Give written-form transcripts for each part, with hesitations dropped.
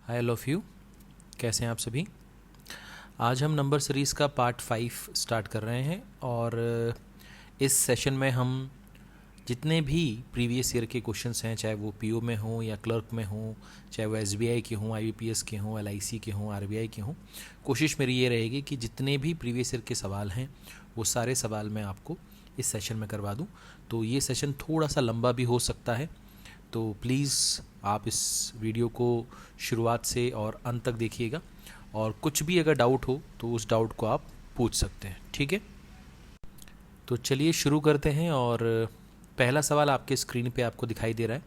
Hi all of you, कैसे हैं आप सभी। आज हम नंबर सीरीज़ का पार्ट 5 स्टार्ट कर रहे हैं और इस सेशन में हम जितने भी प्रीवियस ईयर के क्वेश्चंस हैं, चाहे वो पीओ में हों या क्लर्क में हों, चाहे वो एसबीआई के हों, आईबीपीएस के हों, एलआईसी के हों, आरबीआई के हों, कोशिश मेरी ये रहेगी कि जितने भी प्रीवियस ईयर के सवाल हैं वो सारे सवाल मैं आपको इस सेशन में करवा दूं। तो ये सेशन थोड़ा सा लंबा भी हो सकता है, तो प्लीज़ आप इस वीडियो को शुरुआत से और अंत तक देखिएगा और कुछ भी अगर डाउट हो तो उस डाउट को आप पूछ सकते हैं, ठीक है। तो चलिए शुरू करते हैं और पहला सवाल आपके स्क्रीन पे आपको दिखाई दे रहा है।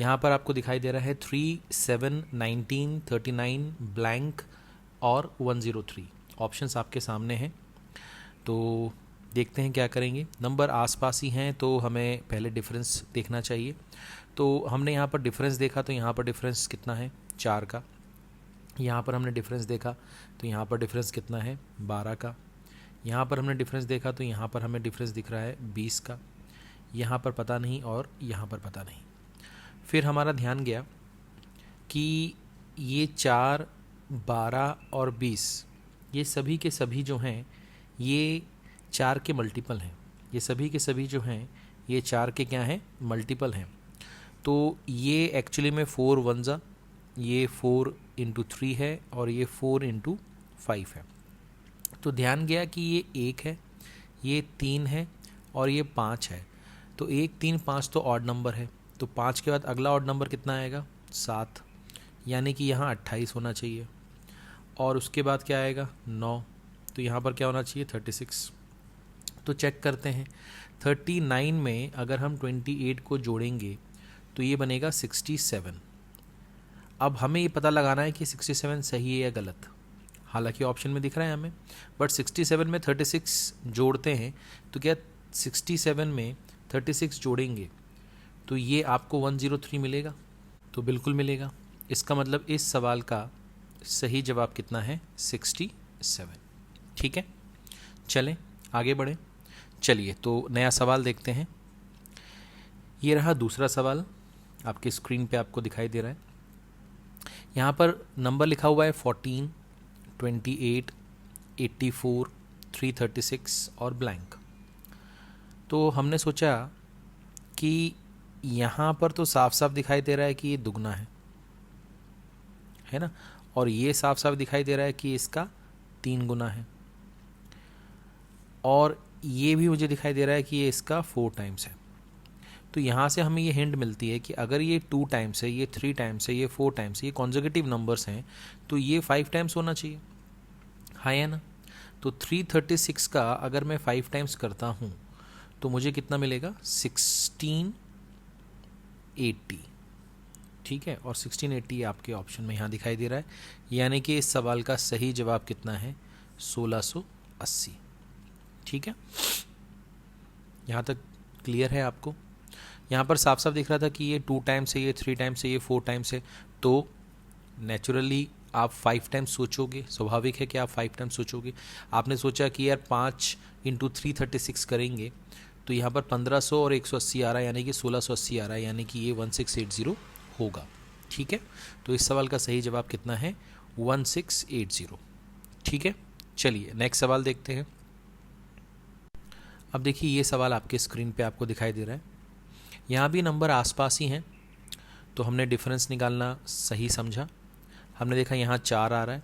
यहाँ पर आपको दिखाई दे रहा है 3, 7, 19, 39 ब्लैंक और 103 ऑप्शंस आपके सामने हैं। तो देखते हैं क्या करेंगे। नंबर आसपास ही हैं तो हमें पहले डिफरेंस देखना चाहिए। तो हमने यहाँ पर डिफरेंस देखा तो यहाँ पर डिफरेंस कितना है 4 का। यहाँ पर हमने डिफरेंस देखा तो यहाँ पर डिफरेंस कितना है 12 का। यहाँ पर हमने डिफरेंस देखा तो यहाँ पर हमें डिफरेंस दिख रहा है 20 का। यहाँ पर पता नहीं और यहाँ पर पता नहीं। फिर हमारा ध्यान गया कि ये 4, 12 और 20 ये सभी के सभी जो हैं ये 4 के मल्टीपल हैं। ये सभी के सभी जो हैं ये 4 के क्या हैं, मल्टीपल हैं। तो ये एक्चुअली में 4 1 ये 4 इंटू 3 है और ये 4 इंटू 5 है। तो ध्यान गया कि ये 1 है, ये 3 है और ये 5 है। तो 1, 3, 5 तो ऑड नंबर है। तो 5 के बाद अगला ऑड नंबर कितना आएगा 7, यानी कि यहाँ 28 होना चाहिए। और उसके बाद क्या आएगा 9, तो यहाँ पर क्या होना चाहिए 36। तो चेक करते हैं 39 में अगर हम 28 को जोड़ेंगे तो ये बनेगा 67। अब हमें ये पता लगाना है कि 67 सही है या गलत। हालांकि ऑप्शन में दिख रहा है हमें, बट 67 में 36 जोड़ते हैं तो क्या 67 में 36 जोड़ेंगे तो ये आपको 103 मिलेगा। तो बिल्कुल मिलेगा। इसका मतलब इस सवाल का सही जवाब कितना है 67। ठीक है, चलें आगे बढ़ें। चलिए तो नया सवाल देखते हैं। ये रहा दूसरा सवाल, आपके स्क्रीन पे आपको दिखाई दे रहा है। यहाँ पर नंबर लिखा हुआ है 14, 28, 84, 336 और ब्लैंक। तो हमने सोचा कि यहाँ पर तो साफ साफ दिखाई दे रहा है कि ये दुगना है ना, और ये साफ साफ दिखाई दे रहा है कि इसका 3 गुना है, और ये भी मुझे दिखाई दे रहा है कि ये इसका 4 टाइम्स है। तो यहाँ से हमें ये हिंट मिलती है कि अगर ये 2 टाइम्स है, ये 3 टाइम्स है, ये 4 टाइम्स है, ये कॉन्जिक्यूटिव नंबर्स हैं, तो ये 5 टाइम्स होना चाहिए, हाँ है ना। तो 336 का अगर मैं 5 टाइम्स करता हूँ तो मुझे कितना मिलेगा 1680। ठीक है, और 1680 आपके ऑप्शन में यहाँ दिखाई दे रहा है, यानी कि इस सवाल का सही जवाब कितना है 1680। ठीक है, यहाँ तक क्लियर है आपको। यहाँ पर साफ साफ दिख रहा था कि ये 2 टाइम्स है, ये 3 टाइम्स है, ये 4 टाइम्स है। तो नेचुरली आप 5 टाइम्स सोचोगे, स्वाभाविक है कि आप 5 टाइम्स सोचोगे। आपने सोचा कि यार 5 इंटू 336 करेंगे तो यहाँ पर 1500 और 180 आ रहा है, यानी कि 1680 आ रहा है, यानी कि ये 1680 होगा। ठीक है, तो इस सवाल का सही जवाब कितना है 1680। ठीक है, चलिए नेक्स्ट सवाल देखते हैं। अब देखिए ये सवाल आपके स्क्रीन पे आपको दिखाई दे रहा है। यहाँ भी नंबर आसपास ही हैं, तो हमने डिफरेंस निकालना सही समझा। हमने देखा यहाँ 4 आ रहा है,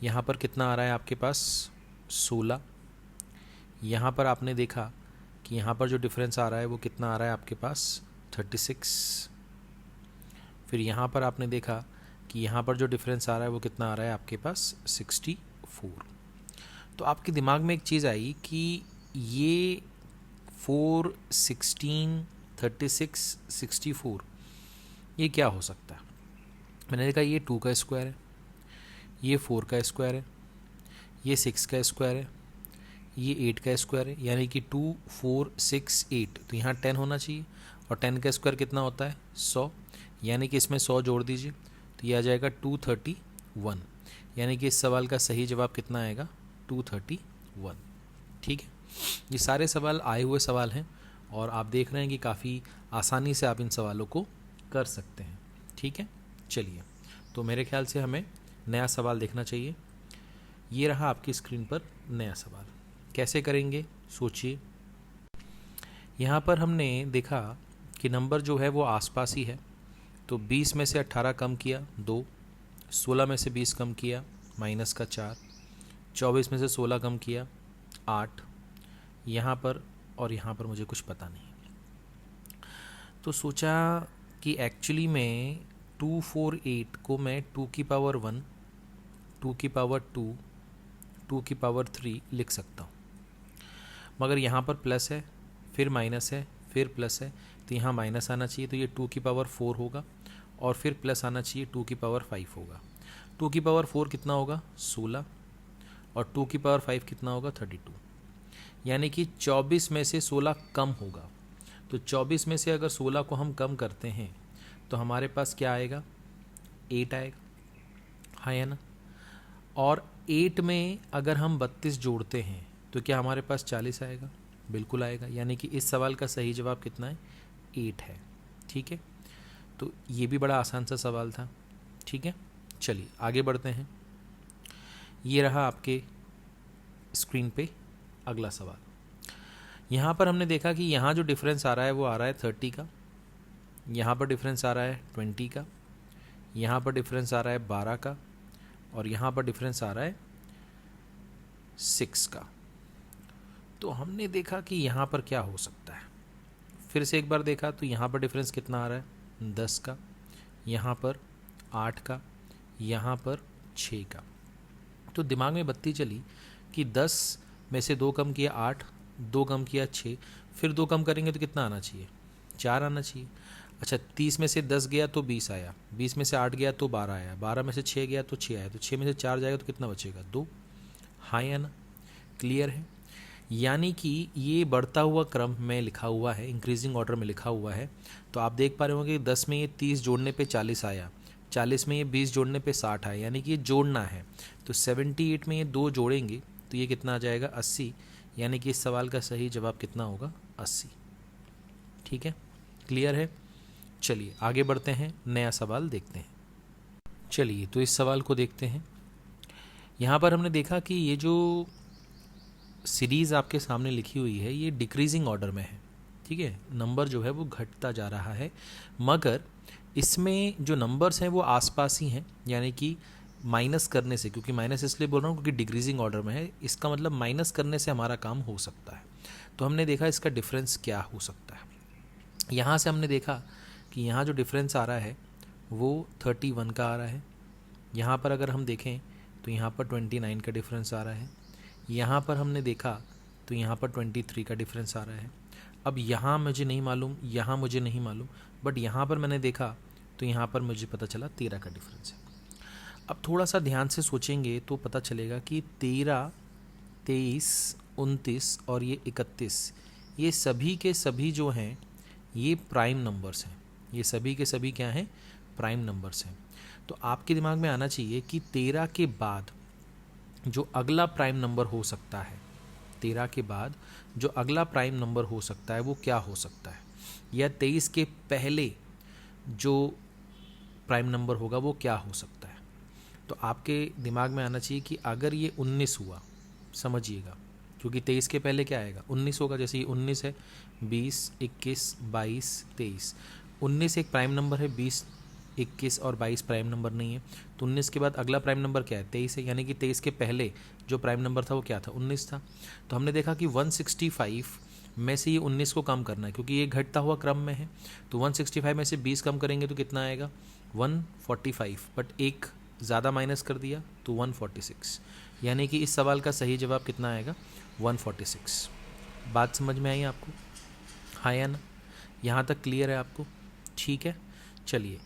यहाँ पर कितना आ रहा है आपके पास 16। यहाँ पर आपने देखा कि यहाँ पर जो डिफरेंस आ रहा है वो कितना आ रहा है आपके पास 36। फिर यहाँ पर आपने देखा कि यहाँ पर जो डिफरेंस आ रहा है वो कितना आ रहा है आपके पास 64। तो आपके दिमाग में एक चीज़ आई कि ये 4, 16, 36, 64 ये क्या हो सकता है। मैंने देखा ये 2 का स्क्वायर है, ये 4 का स्क्वायर है, ये 6 का स्क्वायर है, ये 8 का स्क्वायर है, यानी कि 2, 4, 6, 8। तो यहाँ 10 होना चाहिए, और 10 का स्क्वायर कितना होता है 100, यानी कि इसमें 100 जोड़ दीजिए तो ये आ जाएगा 231, यानी कि इस सवाल का सही जवाब कितना आएगा 231। ठीक है, ये सारे सवाल आए हुए सवाल हैं और आप देख रहे हैं कि काफ़ी आसानी से आप इन सवालों को कर सकते हैं। ठीक है, चलिए तो मेरे ख्याल से हमें नया सवाल देखना चाहिए। ये रहा आपकी स्क्रीन पर नया सवाल। कैसे करेंगे सोचिए। यहाँ पर हमने देखा कि नंबर जो है वो आसपास ही है, तो 20 में से 18 कम किया 2, 16 में से 20 कम किया माइनस का 4, 24 में से 16 कम किया 8, यहाँ पर और यहाँ पर मुझे कुछ पता नहीं। तो सोचा कि एक्चुअली में 248 को मैं 2 की पावर 1, 2 की पावर 2, 2 की पावर 3 लिख सकता हूँ, मगर यहाँ पर प्लस है, फिर माइनस है, फिर प्लस है, तो यहाँ माइनस आना चाहिए, तो ये 2 की पावर 4 होगा, और फिर प्लस आना चाहिए 2 की पावर 5 होगा। 2 की पावर 4 कितना होगा 16, और 2 की पावर 5 कितना होगा 32, यानी कि 24 में से 16 कम होगा। तो 24 में से अगर 16 को हम कम करते हैं तो हमारे पास क्या आएगा 8 आएगा, हाँ या ना। और 8 में अगर हम 32 जोड़ते हैं तो क्या हमारे पास 40 आएगा, बिल्कुल आएगा, यानी कि इस सवाल का सही जवाब कितना है 8 है। ठीक है, तो ये भी बड़ा आसान सा सवाल था। ठीक है, चलिए आगे बढ़ते हैं। ये रहा आपके स्क्रीन पे अगला सवाल। यहाँ पर हमने देखा कि यहाँ जो डिफरेंस आ रहा है वो आ रहा है 30 का, यहाँ पर डिफरेंस आ रहा है 20 का, यहाँ पर डिफरेंस आ रहा है 12 का, और यहाँ पर डिफरेंस आ रहा है 6 का। तो हमने देखा कि यहाँ पर क्या हो सकता है। फिर से एक बार देखा तो यहाँ पर डिफरेंस कितना आ रहा है 10 का, यहाँ पर 8 का, यहाँ पर 6 का। तो दिमाग में बत्ती चली कि 10 में से 2 कम किया 8, 2 कम किया 6, फिर 2 कम करेंगे तो कितना आना चाहिए 4 आना चाहिए। अच्छा, 30 में से 10 गया तो 20 आया, 20 में से 8 गया तो 12 आया, 12 में से 6 गया तो 6 आया, तो 6 में से 4 जाएगा तो कितना बचेगा 2, हाँ या ना। क्लियर है, यानी कि ये बढ़ता हुआ क्रम में लिखा हुआ है, इंक्रीजिंग ऑर्डर में लिखा हुआ है। तो आप देख पा रहे होंगे 10 में ये 30 जोड़ने पे 40 आया, 40 में ये 20 जोड़ने पे 60 आया, यानी कि ये जोड़ना है। तो 78 में ये 2 जोड़ेंगे तो ये कितना आ जाएगा 80, यानी कि इस सवाल का सही जवाब कितना होगा 80। ठीक है, क्लियर है। चलिए आगे बढ़ते हैं, नया सवाल देखते हैं। चलिए तो इस सवाल को देखते हैं। यहाँ पर हमने देखा कि ये जो सीरीज़ आपके सामने लिखी हुई है ये डिक्रीजिंग ऑर्डर में है। ठीक है, नंबर जो है वो घटता जा रहा है, मगर इसमें जो नंबर्स हैं वो आसपास ही हैं, यानी कि माइनस करने से, क्योंकि माइनस इसलिए बोल रहा हूँ क्योंकि डिक्रीजिंग ऑर्डर में है, इसका मतलब माइनस करने से हमारा काम हो सकता है। तो हमने देखा इसका डिफरेंस क्या हो सकता है। यहाँ से हमने देखा कि यहाँ जो डिफरेंस आ रहा है वो 31 का आ रहा है। यहाँ पर अगर हम देखें तो यहाँ पर 29 का डिफरेंस आ रहा है। यहाँ पर हमने देखा तो यहाँ पर 23 का डिफरेंस आ रहा है। अब यहाँ मुझे नहीं मालूम, यहाँ मुझे नहीं मालूम, बट यहाँ पर मैंने देखा तो यहाँ पर मुझे पता चला 13 का डिफरेंस है। अब थोड़ा सा ध्यान से सोचेंगे तो पता चलेगा कि 13, 23, 29 और ये 31, ये सभी के सभी जो हैं ये प्राइम नंबर्स हैं। ये सभी के सभी क्या हैं, प्राइम नंबर्स हैं। तो आपके दिमाग में आना चाहिए कि 13 के बाद जो अगला प्राइम नंबर हो सकता है, 13 के बाद जो अगला प्राइम नंबर हो सकता है वो क्या हो सकता है, या 23 के पहले जो प्राइम नंबर होगा वो क्या हो सकता है। तो आपके दिमाग में आना चाहिए कि अगर ये 19 हुआ, समझिएगा, क्योंकि 23 के पहले क्या आएगा 19 होगा। जैसे ये 19 है, 20, 21, 22, 23, 19 एक प्राइम नंबर है, 20, 21 और 22 प्राइम नंबर नहीं है। तो 19 के बाद अगला प्राइम नंबर क्या है 23 है, यानी कि 23 के पहले जो प्राइम नंबर था वो क्या था 19 था। तो हमने देखा कि 165 में से ये 19 को कम करना है, क्योंकि ये घटता हुआ क्रम में है। तो 165 में से 20 कम करेंगे तो कितना आएगा 145, बट एक ज़्यादा माइनस कर दिया तो 146, यानी कि इस सवाल का सही जवाब कितना आएगा 146। बात समझ में आई आपको, हाँ या ना। यहाँ तक क्लियर है आपको, ठीक है। चलिए,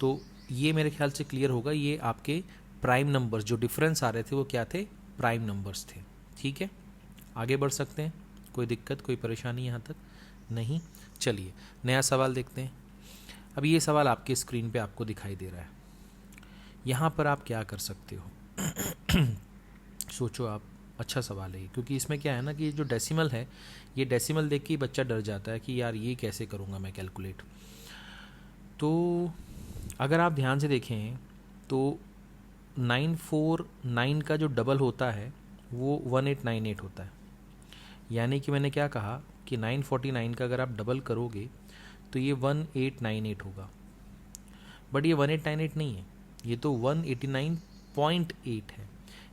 तो ये मेरे ख्याल से क्लियर होगा। ये आपके प्राइम नंबर्स जो डिफरेंस आ रहे थे वो क्या थे, प्राइम नंबर्स थे। ठीक है, आगे बढ़ सकते हैं। कोई दिक्कत, कोई परेशानी यहाँ तक नहीं। चलिए नया सवाल देखते हैं। अब ये सवाल आपके स्क्रीन पे आपको दिखाई दे रहा है। यहाँ पर आप क्या कर सकते हो सोचो आप, अच्छा सवाल है क्योंकि इसमें क्या है ना कि जो डेसिमल है, ये डेसिमल देख के ही बच्चा डर जाता है कि यार ये कैसे करूँगा मैं कैलकुलेट। तो अगर आप ध्यान से देखें तो 949 का जो डबल होता है वो 1898 होता है। यानी कि मैंने क्या कहा कि 949 का अगर आप डबल करोगे तो ये 1898 होगा, बट ये 1898 नहीं है, ये तो 189.8 है।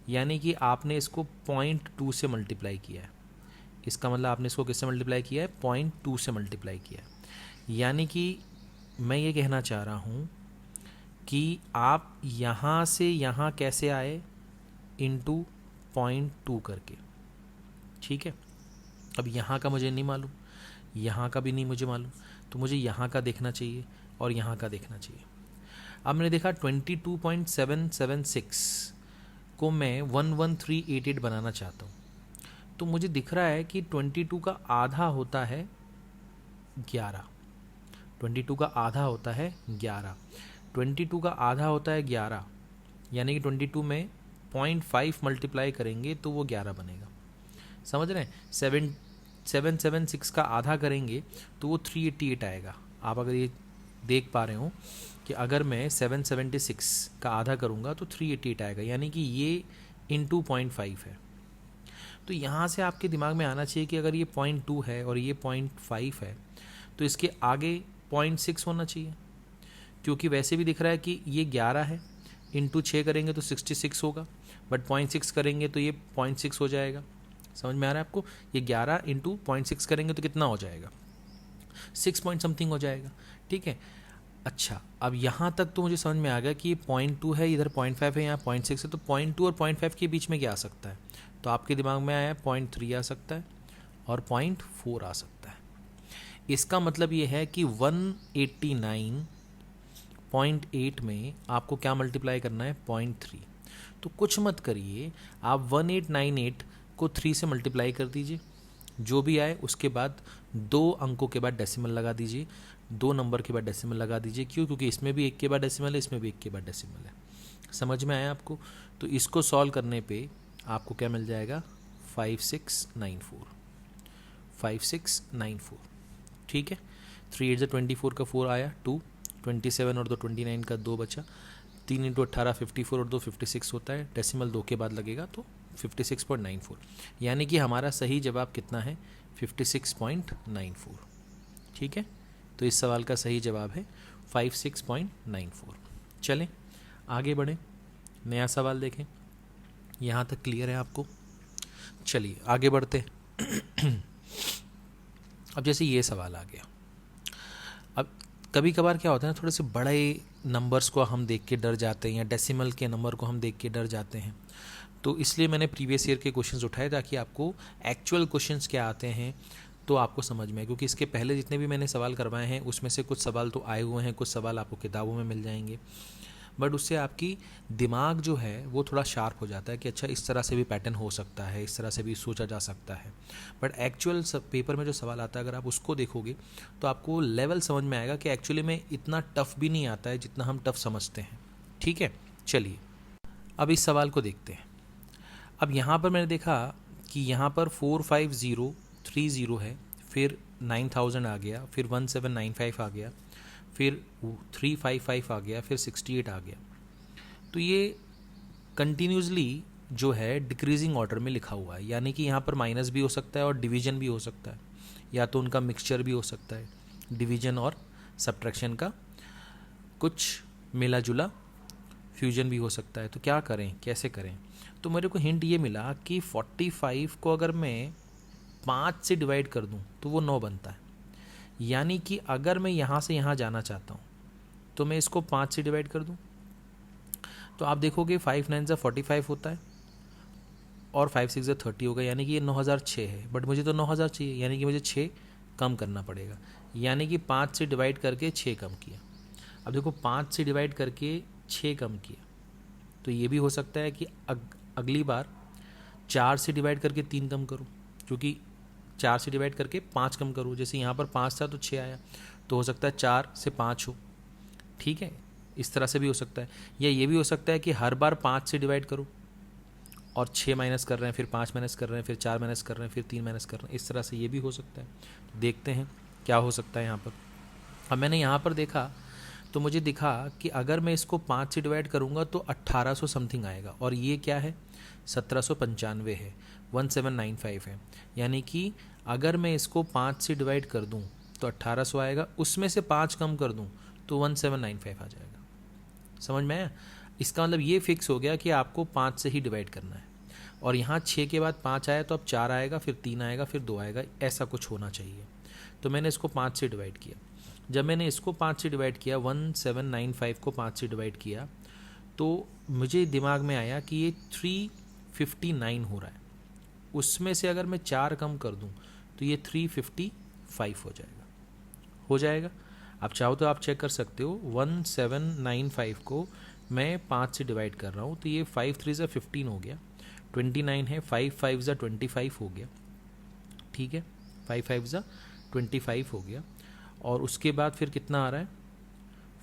यानी कि आपने इसको 0.2 से मल्टीप्लाई किया है। इसका मतलब आपने इसको किससे मल्टीप्लाई किया है? 0.2 से मल्टीप्लाई किया है। यानी कि मैं ये कहना चाह रहा हूँ कि आप यहाँ से यहाँ कैसे आए? इंटू 0.2 करके, ठीक है। अब यहाँ का मुझे नहीं मालूम, यहाँ का भी नहीं मुझे मालूम, तो मुझे यहाँ का देखना चाहिए और यहाँ का देखना चाहिए। अब मैंने देखा 22.776 को मैं 11388 बनाना चाहता हूँ, तो मुझे दिख रहा है कि 22 का आधा होता है 11। 22 का आधा होता है 11। 22 का आधा होता है 11, यानी कि 22 में 0.5 मल्टीप्लाई करेंगे तो वो 11 बनेगा। समझ रहे हैं? 776 का आधा करेंगे तो वो 388 आएगा। आप अगर ये देख पा रहे हो कि अगर मैं 776 का आधा करूँगा तो 388 आएगा, यानी कि ये इंटू 0.5 है। तो यहाँ से आपके दिमाग में आना चाहिए कि अगर ये 0.2 है और ये 0.5 है तो इसके आगे 0.6 होना चाहिए, क्योंकि वैसे भी दिख रहा है कि ये 11 है, इंटू 6 करेंगे तो 66 होगा, बट 0.6 करेंगे तो ये 0.6 हो जाएगा। समझ में आ रहा है आपको? ये 11 इंटू 0.6 करेंगे तो कितना हो जाएगा? 6 पॉइंट समथिंग हो जाएगा, ठीक है। अच्छा, अब यहाँ तक तो मुझे समझ में आ गया कि ये 0.2 है, इधर 0.5 है, यहाँ 0.6 है, तो 0.2 और 0.5 के बीच में क्या आ सकता है? तो आपके दिमाग में आया 0.3 आ सकता है और 0.4 आ सकता है। इसका मतलब ये है कि 189.8 में आपको क्या मल्टीप्लाई करना है? 0.3। तो कुछ मत करिए, आप 1898 को 3 से मल्टीप्लाई कर दीजिए, जो भी आए उसके बाद 2 अंकों के बाद डेसिमल लगा दीजिए, 2 नंबर के बाद डेसिमल लगा दीजिए। क्यों? क्योंकि इसमें भी 1 के बाद डेसिमल है, इसमें भी 1 के बाद डेसिमल है। समझ में आया आपको? तो इसको सॉल्व करने पे आपको क्या मिल जाएगा? 5694। 5694, ठीक है। 3 8 24 का 4 आया, 2 27 और 2 29 का 2 बचा, 3 इंटू 18 54 और 2 56 होता है, डेसिमल 2 के बाद लगेगा तो 56.94। यानी कि हमारा सही जवाब कितना है? 56.94, ठीक है। तो इस सवाल का सही जवाब है 56.94। चलें आगे बढ़ें, नया सवाल देखें। यहाँ तक क्लियर है आपको? चलिए आगे बढ़ते। अब जैसे ये सवाल आ गया, अब कभी कभार क्या होता है ना, थोड़े से बड़े नंबर्स को हम देख के डर जाते हैं या डेसिमल के नंबर को हम देख के डर जाते हैं, तो इसलिए मैंने प्रीवियस ईयर के क्वेश्चंस उठाए ताकि आपको एक्चुअल क्वेश्चंस क्या आते हैं तो आपको समझ में आए। क्योंकि इसके पहले जितने भी मैंने सवाल करवाए हैं उसमें से कुछ सवाल तो आए हुए हैं, कुछ सवाल आपको किताबों में मिल जाएंगे, बट उससे आपकी दिमाग जो है वो थोड़ा शार्प हो जाता है कि अच्छा इस तरह से भी पैटर्न हो सकता है, इस तरह से भी सोचा जा सकता है। बट एक्चुअल पेपर में जो सवाल आता है अगर आप उसको देखोगे तो आपको लेवल समझ में आएगा कि एक्चुअली में इतना टफ भी नहीं आता है जितना हम टफ समझते हैं, ठीक है। चलिए अब इस सवाल को देखते हैं। अब यहाँ पर मैंने देखा कि यहाँ पर 45030 है, फिर 9000 आ गया, फिर 1795 आ गया, फिर 355 आ गया, फिर 68 आ गया। तो ये कंटिन्यूसली जो है डिक्रीजिंग ऑर्डर में लिखा हुआ है, यानी कि यहाँ पर माइनस भी हो सकता है और डिवीजन भी हो सकता है, या तो उनका मिक्सचर भी हो सकता है, डिवीजन और सब्ट्रैक्शन का कुछ मिला जुला फ्यूजन भी हो सकता है। तो क्या करें, कैसे करें? तो मेरे को हिंट ये मिला कि 45 को अगर मैं 5 से डिवाइड कर दूं तो वो 9 बनता है। यानी कि अगर मैं यहाँ से यहाँ जाना चाहता हूँ तो मैं इसको 5 से डिवाइड कर दूँ, तो आप देखोगे 5 9 से 45 होता है और 5 6 से 30 होगा, यानी कि ये 9006 है। बट मुझे तो 9000 चाहिए, यानी कि मुझे 6 कम करना पड़ेगा। यानी कि 5 से डिवाइड करके 6 कम किया। अब देखो 5 से डिवाइड करके 6 कम किया, तो ये भी हो सकता है कि अगली बार 4 से डिवाइड करके 3 कम करूँ, क्योंकि 4 से डिवाइड करके 5 कम करूँ। जैसे यहाँ पर 5 था तो 6 आया, तो हो सकता है 4 से 5 हो, ठीक है। इस तरह से भी हो सकता है, या ये भी हो सकता है कि हर बार 5 से डिवाइड करो और 6 माइनस कर रहे हैं, फिर 5 माइनस कर रहे हैं, फिर 4 माइनस कर रहे हैं, फिर 3 माइनस कर रहे हैं। इस तरह से ये भी हो सकता है। देखते हैं क्या हो सकता है यहाँ पर। अब मैंने यहाँ पर देखा तो मुझे दिखा कि अगर मैं इसको 5 से डिवाइड करूँगा तो 1800 समथिंग आएगा, और ये क्या है 1795 है, 1795 है। यानी कि अगर मैं इसको 5 से डिवाइड कर दूँ तो 1800 आएगा, उसमें से 5 कम कर दूँ तो 1795 आ जाएगा। समझ में आया? इसका मतलब ये फिक्स हो गया कि आपको 5 से ही डिवाइड करना है, और यहाँ 6 के बाद 5 आया तो अब 4 आएगा, फिर 3 आएगा, फिर 2 आएगा, ऐसा कुछ होना चाहिए। तो मैंने इसको 5 से डिवाइड किया। जब मैंने इसको 5 से डिवाइड किया, 1795 को 5 से डिवाइड किया, तो मुझे दिमाग में आया कि ये 359 हो रहा है। उसमें से अगर मैं 4 कम कर दूं तो ये 355 हो जाएगा। आप चाहो तो आप चेक कर सकते हो। 1795 को मैं 5 से डिवाइड कर रहा हूँ तो ये 5 3 ज़ा 15 हो गया, 29 है, 5 5 ज़ा 25 हो गया, ठीक है, 5 5 ज़ा 25 हो गया। और उसके बाद फिर कितना आ रहा है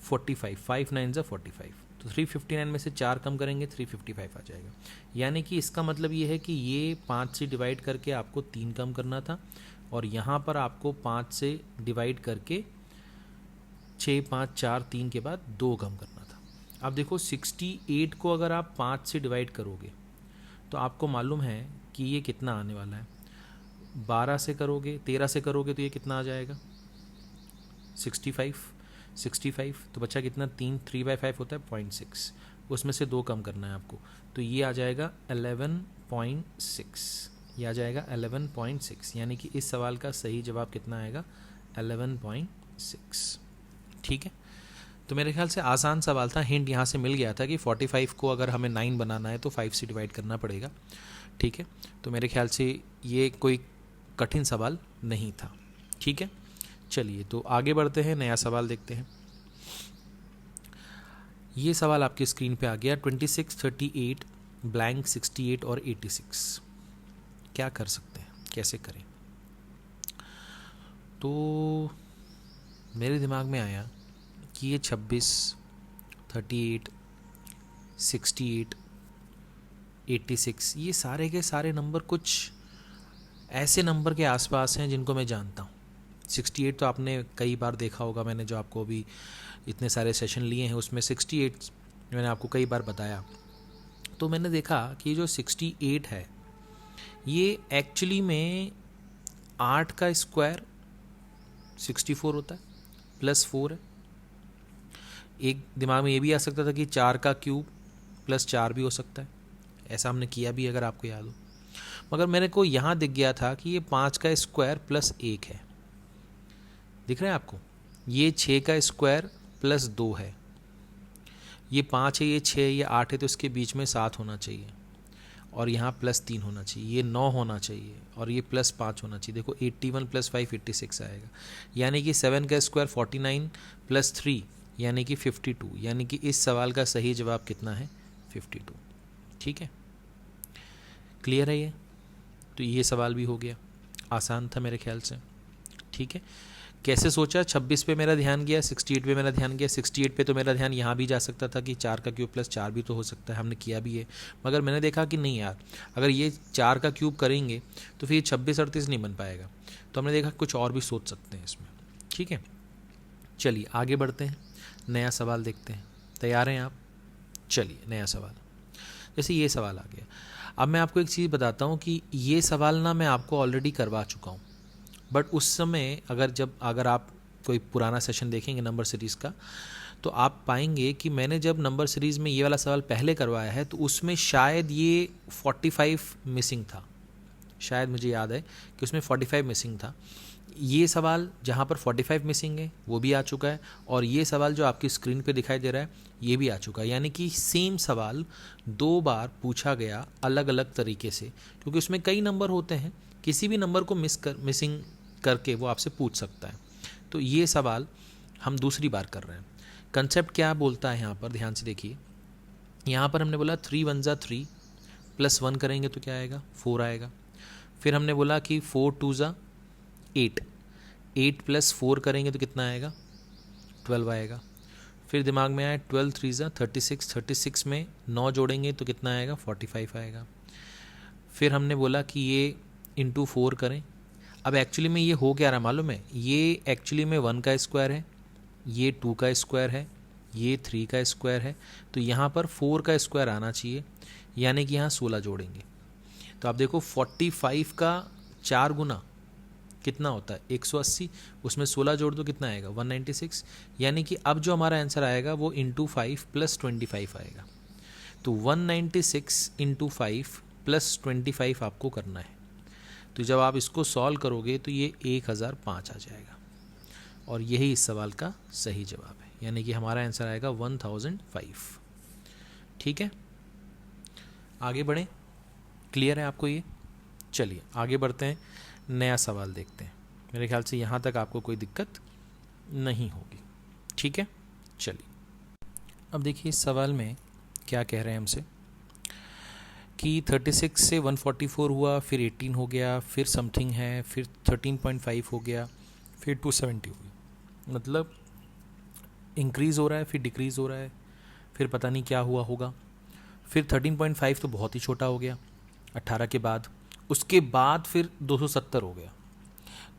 45, 5 9 ज़ा 45, तो 359 में से 4 कम करेंगे 355 आ जाएगा। यानी कि इसका मतलब ये है कि ये 5 से डिवाइड करके आपको 3 कम करना था, और यहाँ पर आपको 5 से डिवाइड करके 6 5 4 3 के बाद 2 कम करना था। अब देखो 68 को अगर आप 5 से डिवाइड करोगे तो आपको मालूम है कि ये कितना आने वाला है। 12 से करोगे, 13 से करोगे तो ये कितना आ जाएगा 65। तो बच्चा कितना 3/5 होता है 0.6, उसमें से 2 कम करना है आपको, तो ये आ जाएगा 11.6, ये आ जाएगा 11.6। यानी कि इस सवाल का सही जवाब कितना आएगा 11.6। ठीक है, तो मेरे ख्याल से आसान सवाल था। हिंट यहाँ से मिल गया था कि 45 को अगर हमें 9 बनाना है तो 5 से डिवाइड करना पड़ेगा। ठीक है, तो मेरे ख्याल से ये कोई कठिन सवाल नहीं था। ठीक है, चलिए तो आगे बढ़ते हैं, नया सवाल देखते हैं। ये सवाल आपकी स्क्रीन पे आ गया, 26 38 ब्लैंक 68 और 86। क्या कर सकते हैं, कैसे करें? तो मेरे दिमाग में आया कि ये 26 38 68 86 ये सारे के सारे नंबर कुछ ऐसे नंबर के आसपास हैं जिनको मैं जानता हूँ। 68 तो आपने कई बार देखा होगा, मैंने जो आपको अभी इतने सारे सेशन लिए हैं उसमें 68 मैंने आपको कई बार बताया। तो मैंने देखा कि जो 68 है ये एक्चुअली में 8 का स्क्वायर 64 होता है, प्लस 4 है। एक दिमाग में ये भी आ सकता था कि 4 का क्यूब प्लस 4 भी हो सकता है, ऐसा हमने किया भी अगर आपको याद हो। मगर मेरे को यहाँ दिख गया था कि ये 5 का स्क्वायर प्लस 1 है, दिख रहा है आपको? ये 6 का स्क्वायर प्लस 2 है, ये 5 है, ये 6 है, ये 8 है, तो इसके बीच में 7 होना चाहिए, और यहाँ प्लस 3 होना चाहिए, ये 9 होना चाहिए, और ये प्लस 5 होना चाहिए। देखो 81 प्लस 5 86 आएगा। यानी कि 7 का स्क्वायर 49 प्लस 3 यानी कि 52। यानी कि इस सवाल का सही जवाब कितना है 52। ठीक है, क्लियर है ये? तो ये सवाल भी हो गया, आसान था मेरे ख्याल से। ठीक है, कैसे सोचा? 26 पे मेरा ध्यान गया, 68 पे मेरा ध्यान गया। 68 पे तो मेरा ध्यान यहाँ भी जा सकता था कि 4 का क्यूब प्लस 4 भी तो हो सकता है, हमने किया भी है। मगर मैंने देखा कि नहीं यार, अगर ये 4 का क्यूब करेंगे तो फिर 26 38 नहीं बन पाएगा, तो हमने देखा कुछ और भी सोच सकते हैं इसमें। ठीक है, चलिए आगे बढ़ते हैं, नया सवाल देखते हैं। तैयार हैं आप? चलिए नया सवाल, जैसे ये सवाल आ गया। अब मैं आपको एक चीज़ बताता हूँ कि ये सवाल ना मैं आपको ऑलरेडी करवा चुका हूँ, बट उस समय अगर आप कोई पुराना सेशन देखेंगे नंबर सीरीज़ का, तो आप पाएंगे कि मैंने जब नंबर सीरीज़ में ये वाला सवाल पहले करवाया है तो उसमें शायद ये 45 मिसिंग था, शायद मुझे याद है कि उसमें 45 मिसिंग था। ये सवाल जहाँ पर 45 मिसिंग है वो भी आ चुका है, और ये सवाल जो आपकी स्क्रीन पे दिखाई दे रहा है ये भी आ चुका है। यानी कि सेम सवाल 2 बार पूछा गया अलग अलग तरीके से, क्योंकि उसमें कई नंबर होते हैं, किसी भी नंबर को मिसिंग करके वो आपसे पूछ सकता है। तो ये सवाल हम दूसरी बार कर रहे हैं। कंसेप्ट क्या बोलता है यहाँ पर, ध्यान से देखिए। यहाँ पर हमने बोला 3 1 ज़ा 3 प्लस 1 करेंगे तो क्या आएगा 4 आएगा। फिर हमने बोला कि 4 2 ज़ा 8, 8 प्लस 4 करेंगे तो कितना आएगा 12 आएगा। फिर दिमाग में आया 12 3 ज़ा 36, 36 में 9 जोड़ेंगे तो कितना आएगा 45 आएगा। फिर हमने बोला कि ये इंटू 4 करें। अब एक्चुअली में ये हो क्या रहा मालूम है, ये एक्चुअली में 1 का स्क्वायर है, ये 2 का स्क्वायर है, ये 3 का स्क्वायर है, तो यहाँ पर 4 का स्क्वायर आना चाहिए, यानी कि यहाँ 16 जोड़ेंगे। तो आप देखो 45 का 4 गुना कितना होता है 180, उसमें 16 जोड़ दो कितना आएगा 196, यानी कि अब जो हमारा आंसर आएगा वो इंटू 5 प्लस 25 आएगा। तो 196 इंटू 5 प्लस 25 आपको करना है। तो जब आप इसको सॉल्व करोगे तो ये 1005 आ जाएगा, और यही इस सवाल का सही जवाब है, यानी कि हमारा आंसर आएगा 1005। ठीक है, आगे बढ़ें, क्लियर है आपको ये? चलिए आगे बढ़ते हैं, नया सवाल देखते हैं। मेरे ख्याल से यहाँ तक आपको कोई दिक्कत नहीं होगी। ठीक है, चलिए अब देखिए इस सवाल में क्या कह रहे हैं हमसे कि 36 से 144 हुआ, फिर 18 हो गया, फिर समथिंग है, फिर 13.5 हो गया, फिर 270 हो गया। मतलब इंक्रीज़ हो रहा है, फिर डिक्रीज़ हो रहा है, फिर पता नहीं क्या हुआ होगा। फिर 13.5 तो बहुत ही छोटा हो गया 18 के बाद, उसके बाद फिर 270 हो गया।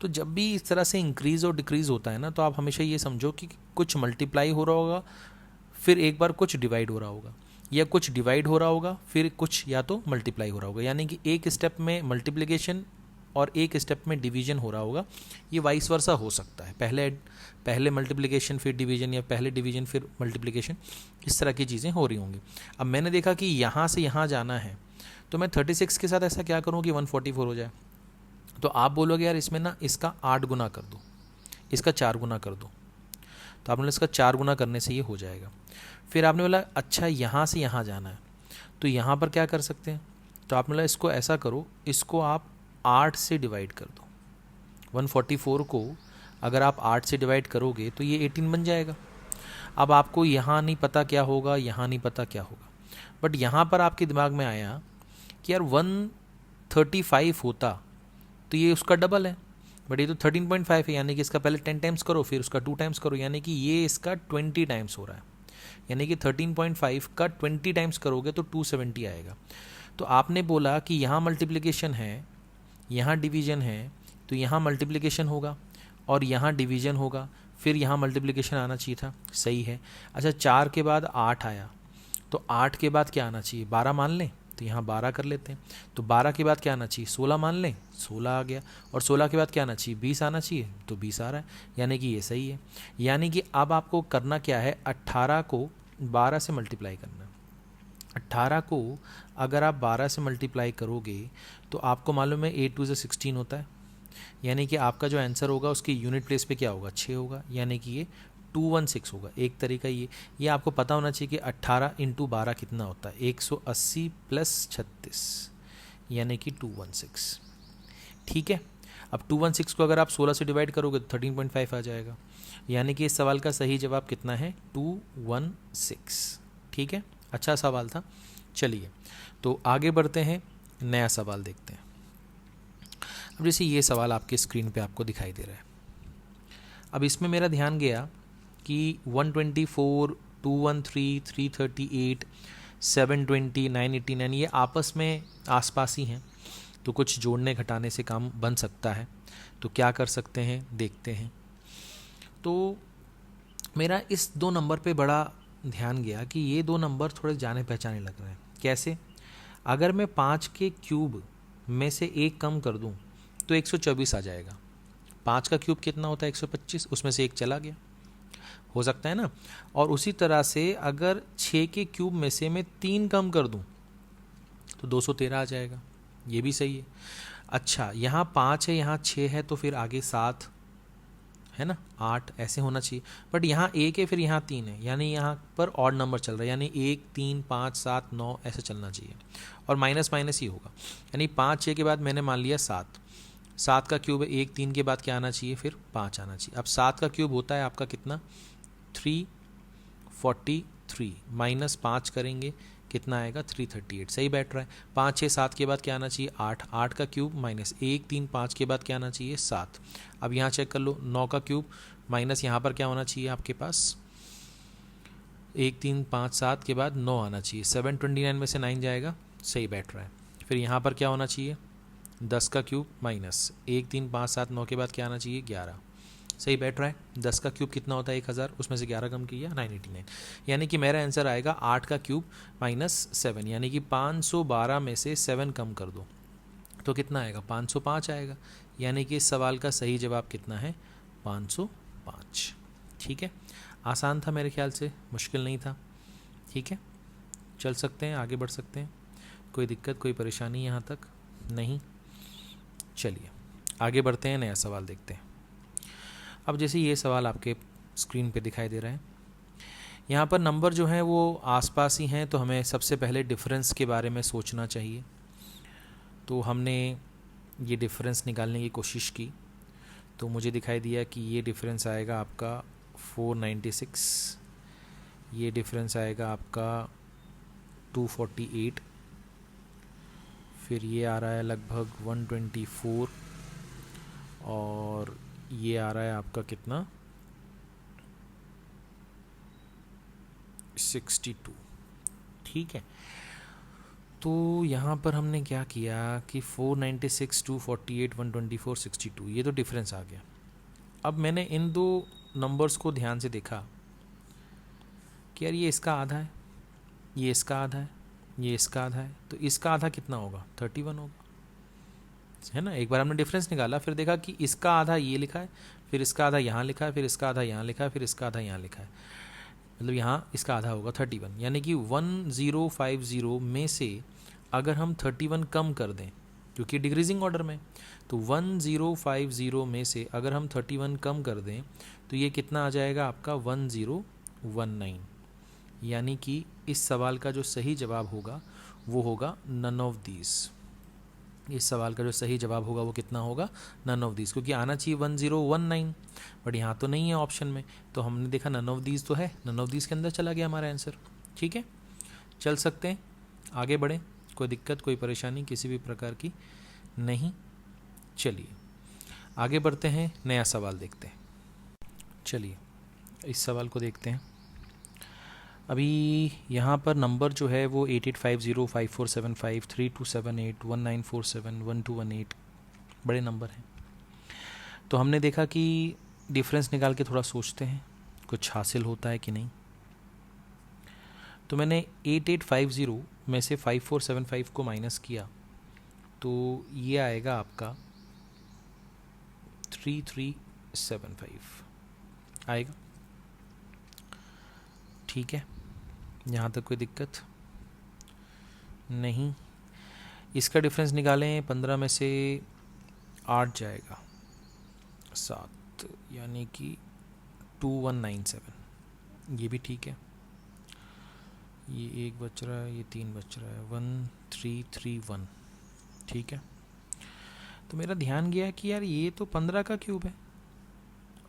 तो जब भी इस तरह से इंक्रीज़ और डिक्रीज़ होता है ना, तो आप हमेशा ये समझो कि कुछ मल्टीप्लाई हो रहा होगा, फिर एक बार कुछ डिवाइड हो रहा होगा, या कुछ डिवाइड हो रहा होगा, फिर कुछ या तो मल्टीप्लाई हो रहा होगा। यानी कि एक स्टेप में मल्टीप्लिकेशन और एक स्टेप में डिवीजन हो रहा होगा। ये वाइस वर्सा हो सकता है, पहले मल्टीप्लिकेशन फिर डिवीजन, या पहले डिवीजन फिर मल्टीप्लिकेशन, इस तरह की चीज़ें हो रही होंगी। अब मैंने देखा कि यहाँ से यहाँ जाना है, तो मैं 36 के साथ ऐसा क्या करूँ कि 144 हो जाए। तो आप बोलोगे यार इसमें ना इसका 8 गुना कर दो, इसका 4 गुना कर दो। तो आपने इसका 4 गुना करने से ये हो जाएगा। फिर आपने बोला अच्छा यहाँ से यहाँ जाना है, तो यहाँ पर क्या कर सकते हैं। तो आपने बोला इसको ऐसा करो, इसको आप 8 से डिवाइड कर दो। 144 को अगर आप 8 से डिवाइड करोगे तो ये 18 बन जाएगा। अब आपको यहाँ नहीं पता क्या होगा, यहाँ नहीं पता क्या होगा, बट यहाँ पर आपके दिमाग में आया कि यार 135 होता तो ये उसका डबल है, बट ये तो 13.5 है, यानी कि इसका पहले 10 टाइम्स करो, फिर उसका 2 टाइम्स करो, यानी कि ये इसका 20 टाइम्स हो रहा है। यानी कि 13.5 का 20 टाइम्स करोगे तो 270 आएगा। तो आपने बोला कि यहाँ मल्टीप्लिकेशन है, यहाँ डिवीजन है, तो यहाँ मल्टीप्लिकेशन होगा और यहाँ डिवीजन होगा, फिर यहाँ मल्टीप्लिकेशन आना चाहिए था, सही है। अच्छा 4 के बाद 8 आया, तो 8 के बाद क्या आना चाहिए, 12 मान लें, तो यहाँ 12 कर लेते हैं। तो 12 के बाद क्या आना चाहिए, 16 मान लें, 16 आ गया। और 16 के बाद क्या आना चाहिए, 20 आना चाहिए, तो 20 आ रहा है, यानी कि ये सही है। यानी कि अब आपको करना क्या है, 18 को 12 से मल्टीप्लाई करना। 18 को अगर आप 12 से मल्टीप्लाई करोगे तो आपको मालूम है 8 2 16 होता है, यानी कि आपका जो आंसर होगा उसकी यूनिट प्लेस पे क्या होगा, 6 होगा, यानी कि ये 216 होगा। एक तरीका ये आपको पता होना चाहिए कि 18 इंटू 12 कितना होता है, 180 प्लस 36, यानी कि 216। ठीक है, अब 216 को अगर आप 16 से डिवाइड करोगे तो 13.5 आ जाएगा, यानी कि इस सवाल का सही जवाब कितना है, 216। ठीक है, अच्छा सवाल था। चलिए तो आगे बढ़ते हैं, नया सवाल देखते हैं। अब जैसे ये सवाल आपके स्क्रीन पे आपको दिखाई दे रहा है, अब इसमें मेरा ध्यान गया कि 124, 213, 338, 720, 989 ये आपस में आसपास ही हैं, तो कुछ जोड़ने घटाने से काम बन सकता है। तो क्या कर सकते हैं, देखते हैं। तो मेरा इस 2 नंबर पे बड़ा ध्यान गया कि ये 2 नंबर थोड़े जाने पहचाने लग रहे हैं। कैसे, अगर मैं 5 के क्यूब में से 1 कम कर दूं तो 124 आ जाएगा। 5 का क्यूब कितना होता है, 125, उसमें से 1 चला गया, हो सकता है ना। और उसी तरह से अगर 6 के क्यूब में से मैं 3 कम कर दूं तो 213 आ जाएगा, ये भी सही है। अच्छा यहाँ 5 है, यहाँ 6 है, तो फिर आगे 7 है ना, 8 ऐसे होना चाहिए, बट यहाँ 1 है, फिर यहाँ 3 है, यानी यहाँ पर ऑड नंबर चल रहा है, यानी 1 3 5 7 9 ऐसे चलना चाहिए, और माइनस माइनस ही होगा। यानी 5 6 के बाद मैंने मान लिया 7, 7 का क्यूब है, 1 3 के बाद क्या आना चाहिए, फिर 5 आना चाहिए। अब 7 का क्यूब होता है आपका कितना, 343, माइनस 5 करेंगे कितना आएगा, 338, सही बैठ रहा है। 5 6 7 के बाद क्या आना चाहिए, 8, 8 का क्यूब माइनस 1 3 5 के बाद क्या आना चाहिए, 7। अब यहाँ चेक कर लो, 9 का क्यूब माइनस यहाँ पर क्या होना चाहिए आपके पास, 1 3 5 7 के बाद 9 आना चाहिए, 729 में से 9 जाएगा, सही बैठ रहा है। फिर यहाँ पर क्या होना चाहिए, 10 का क्यूब माइनस 1 3 5 7 9 के बाद क्या आना चाहिए, 11, सही बैठ रहा है। 10 का क्यूब कितना होता है 1000, उसमें से 11 कम किया 989, यानी कि मेरा आंसर आएगा 8 का क्यूब माइनस 7, यानी कि 512 में से 7 कम कर दो तो कितना आएगा 505 आएगा, यानी कि इस सवाल का सही जवाब कितना है 505। ठीक है, आसान था मेरे ख्याल से, मुश्किल नहीं था। ठीक है, चल सकते हैं, आगे बढ़ सकते हैं, कोई दिक्कत कोई परेशानी यहाँ तक नहीं। चलिए आगे बढ़ते हैं, नया सवाल देखते हैं। अब जैसे ये सवाल आपके स्क्रीन पे दिखाई दे रहा है, यहाँ पर नंबर जो हैं वो आसपास ही हैं, तो हमें सबसे पहले डिफरेंस के बारे में सोचना चाहिए। तो हमने ये डिफरेंस निकालने की कोशिश की, तो मुझे दिखाई दिया कि ये डिफरेंस आएगा आपका 496, ये डिफरेंस आएगा आपका 248, फिर ये आ रहा है लगभग 124, और ये आ रहा है आपका कितना 62। ठीक है, तो यहाँ पर हमने क्या किया कि 496, 248, 124, 62, ये तो डिफरेंस आ गया। अब मैंने इन दो नंबर्स को ध्यान से देखा कि यार ये इसका आधा है, ये इसका आधा है, ये इसका आधा है, तो इसका आधा कितना होगा 31 होगा, है ना। एक बार हमने डिफरेंस निकाला, फिर देखा कि इसका आधा ये लिखा है, फिर इसका आधा यहाँ लिखा है, फिर इसका आधा यहाँ लिखा है, फिर इसका आधा यहाँ लिखा है, मतलब यहाँ इसका आधा होगा 31, यानी कि 1050 में से अगर हम 31 कम कर दें, क्योंकि डिक्रीजिंग ऑर्डर में, तो 1050 में से अगर हम 31 कम कर दें तो ये कितना आ जाएगा आपका 1019, यानी कि इस सवाल का जो सही जवाब होगा वो होगा नन ऑफ दीज। इस सवाल का जो सही जवाब होगा वो कितना होगा नन ऑफ दीज, क्योंकि आना चाहिए 1019, बट यहाँ तो नहीं है ऑप्शन में, तो हमने देखा नन ऑफ दीज तो है, नन ऑफ दीज के अंदर चला गया हमारा आंसर। ठीक है, चल सकते हैं, आगे बढ़ें, कोई दिक्कत कोई परेशानी किसी भी प्रकार की नहीं। चलिए आगे बढ़ते हैं, नया सवाल देखते हैं। चलिए इस सवाल को देखते हैं। अभी यहाँ पर नंबर जो है वो 8850, 5475, 3278, 1947, 1218 बड़े नंबर हैं। तो हमने देखा कि डिफरेंस निकाल के थोड़ा सोचते हैं कुछ हासिल होता है कि नहीं। तो मैंने 8850 में से 5475 को माइनस किया, तो ये आएगा आपका 3375 आएगा। ठीक है, यहाँ तक कोई दिक्कत नहीं। इसका डिफरेंस निकालें, 15 में से 8 जाएगा 7, यानी कि 2197, ये भी ठीक है। ये एक बच रहा है, ये 3 बच रहा है, 1331। ठीक है, तो मेरा ध्यान गया कि यार ये तो 15 का क्यूब है,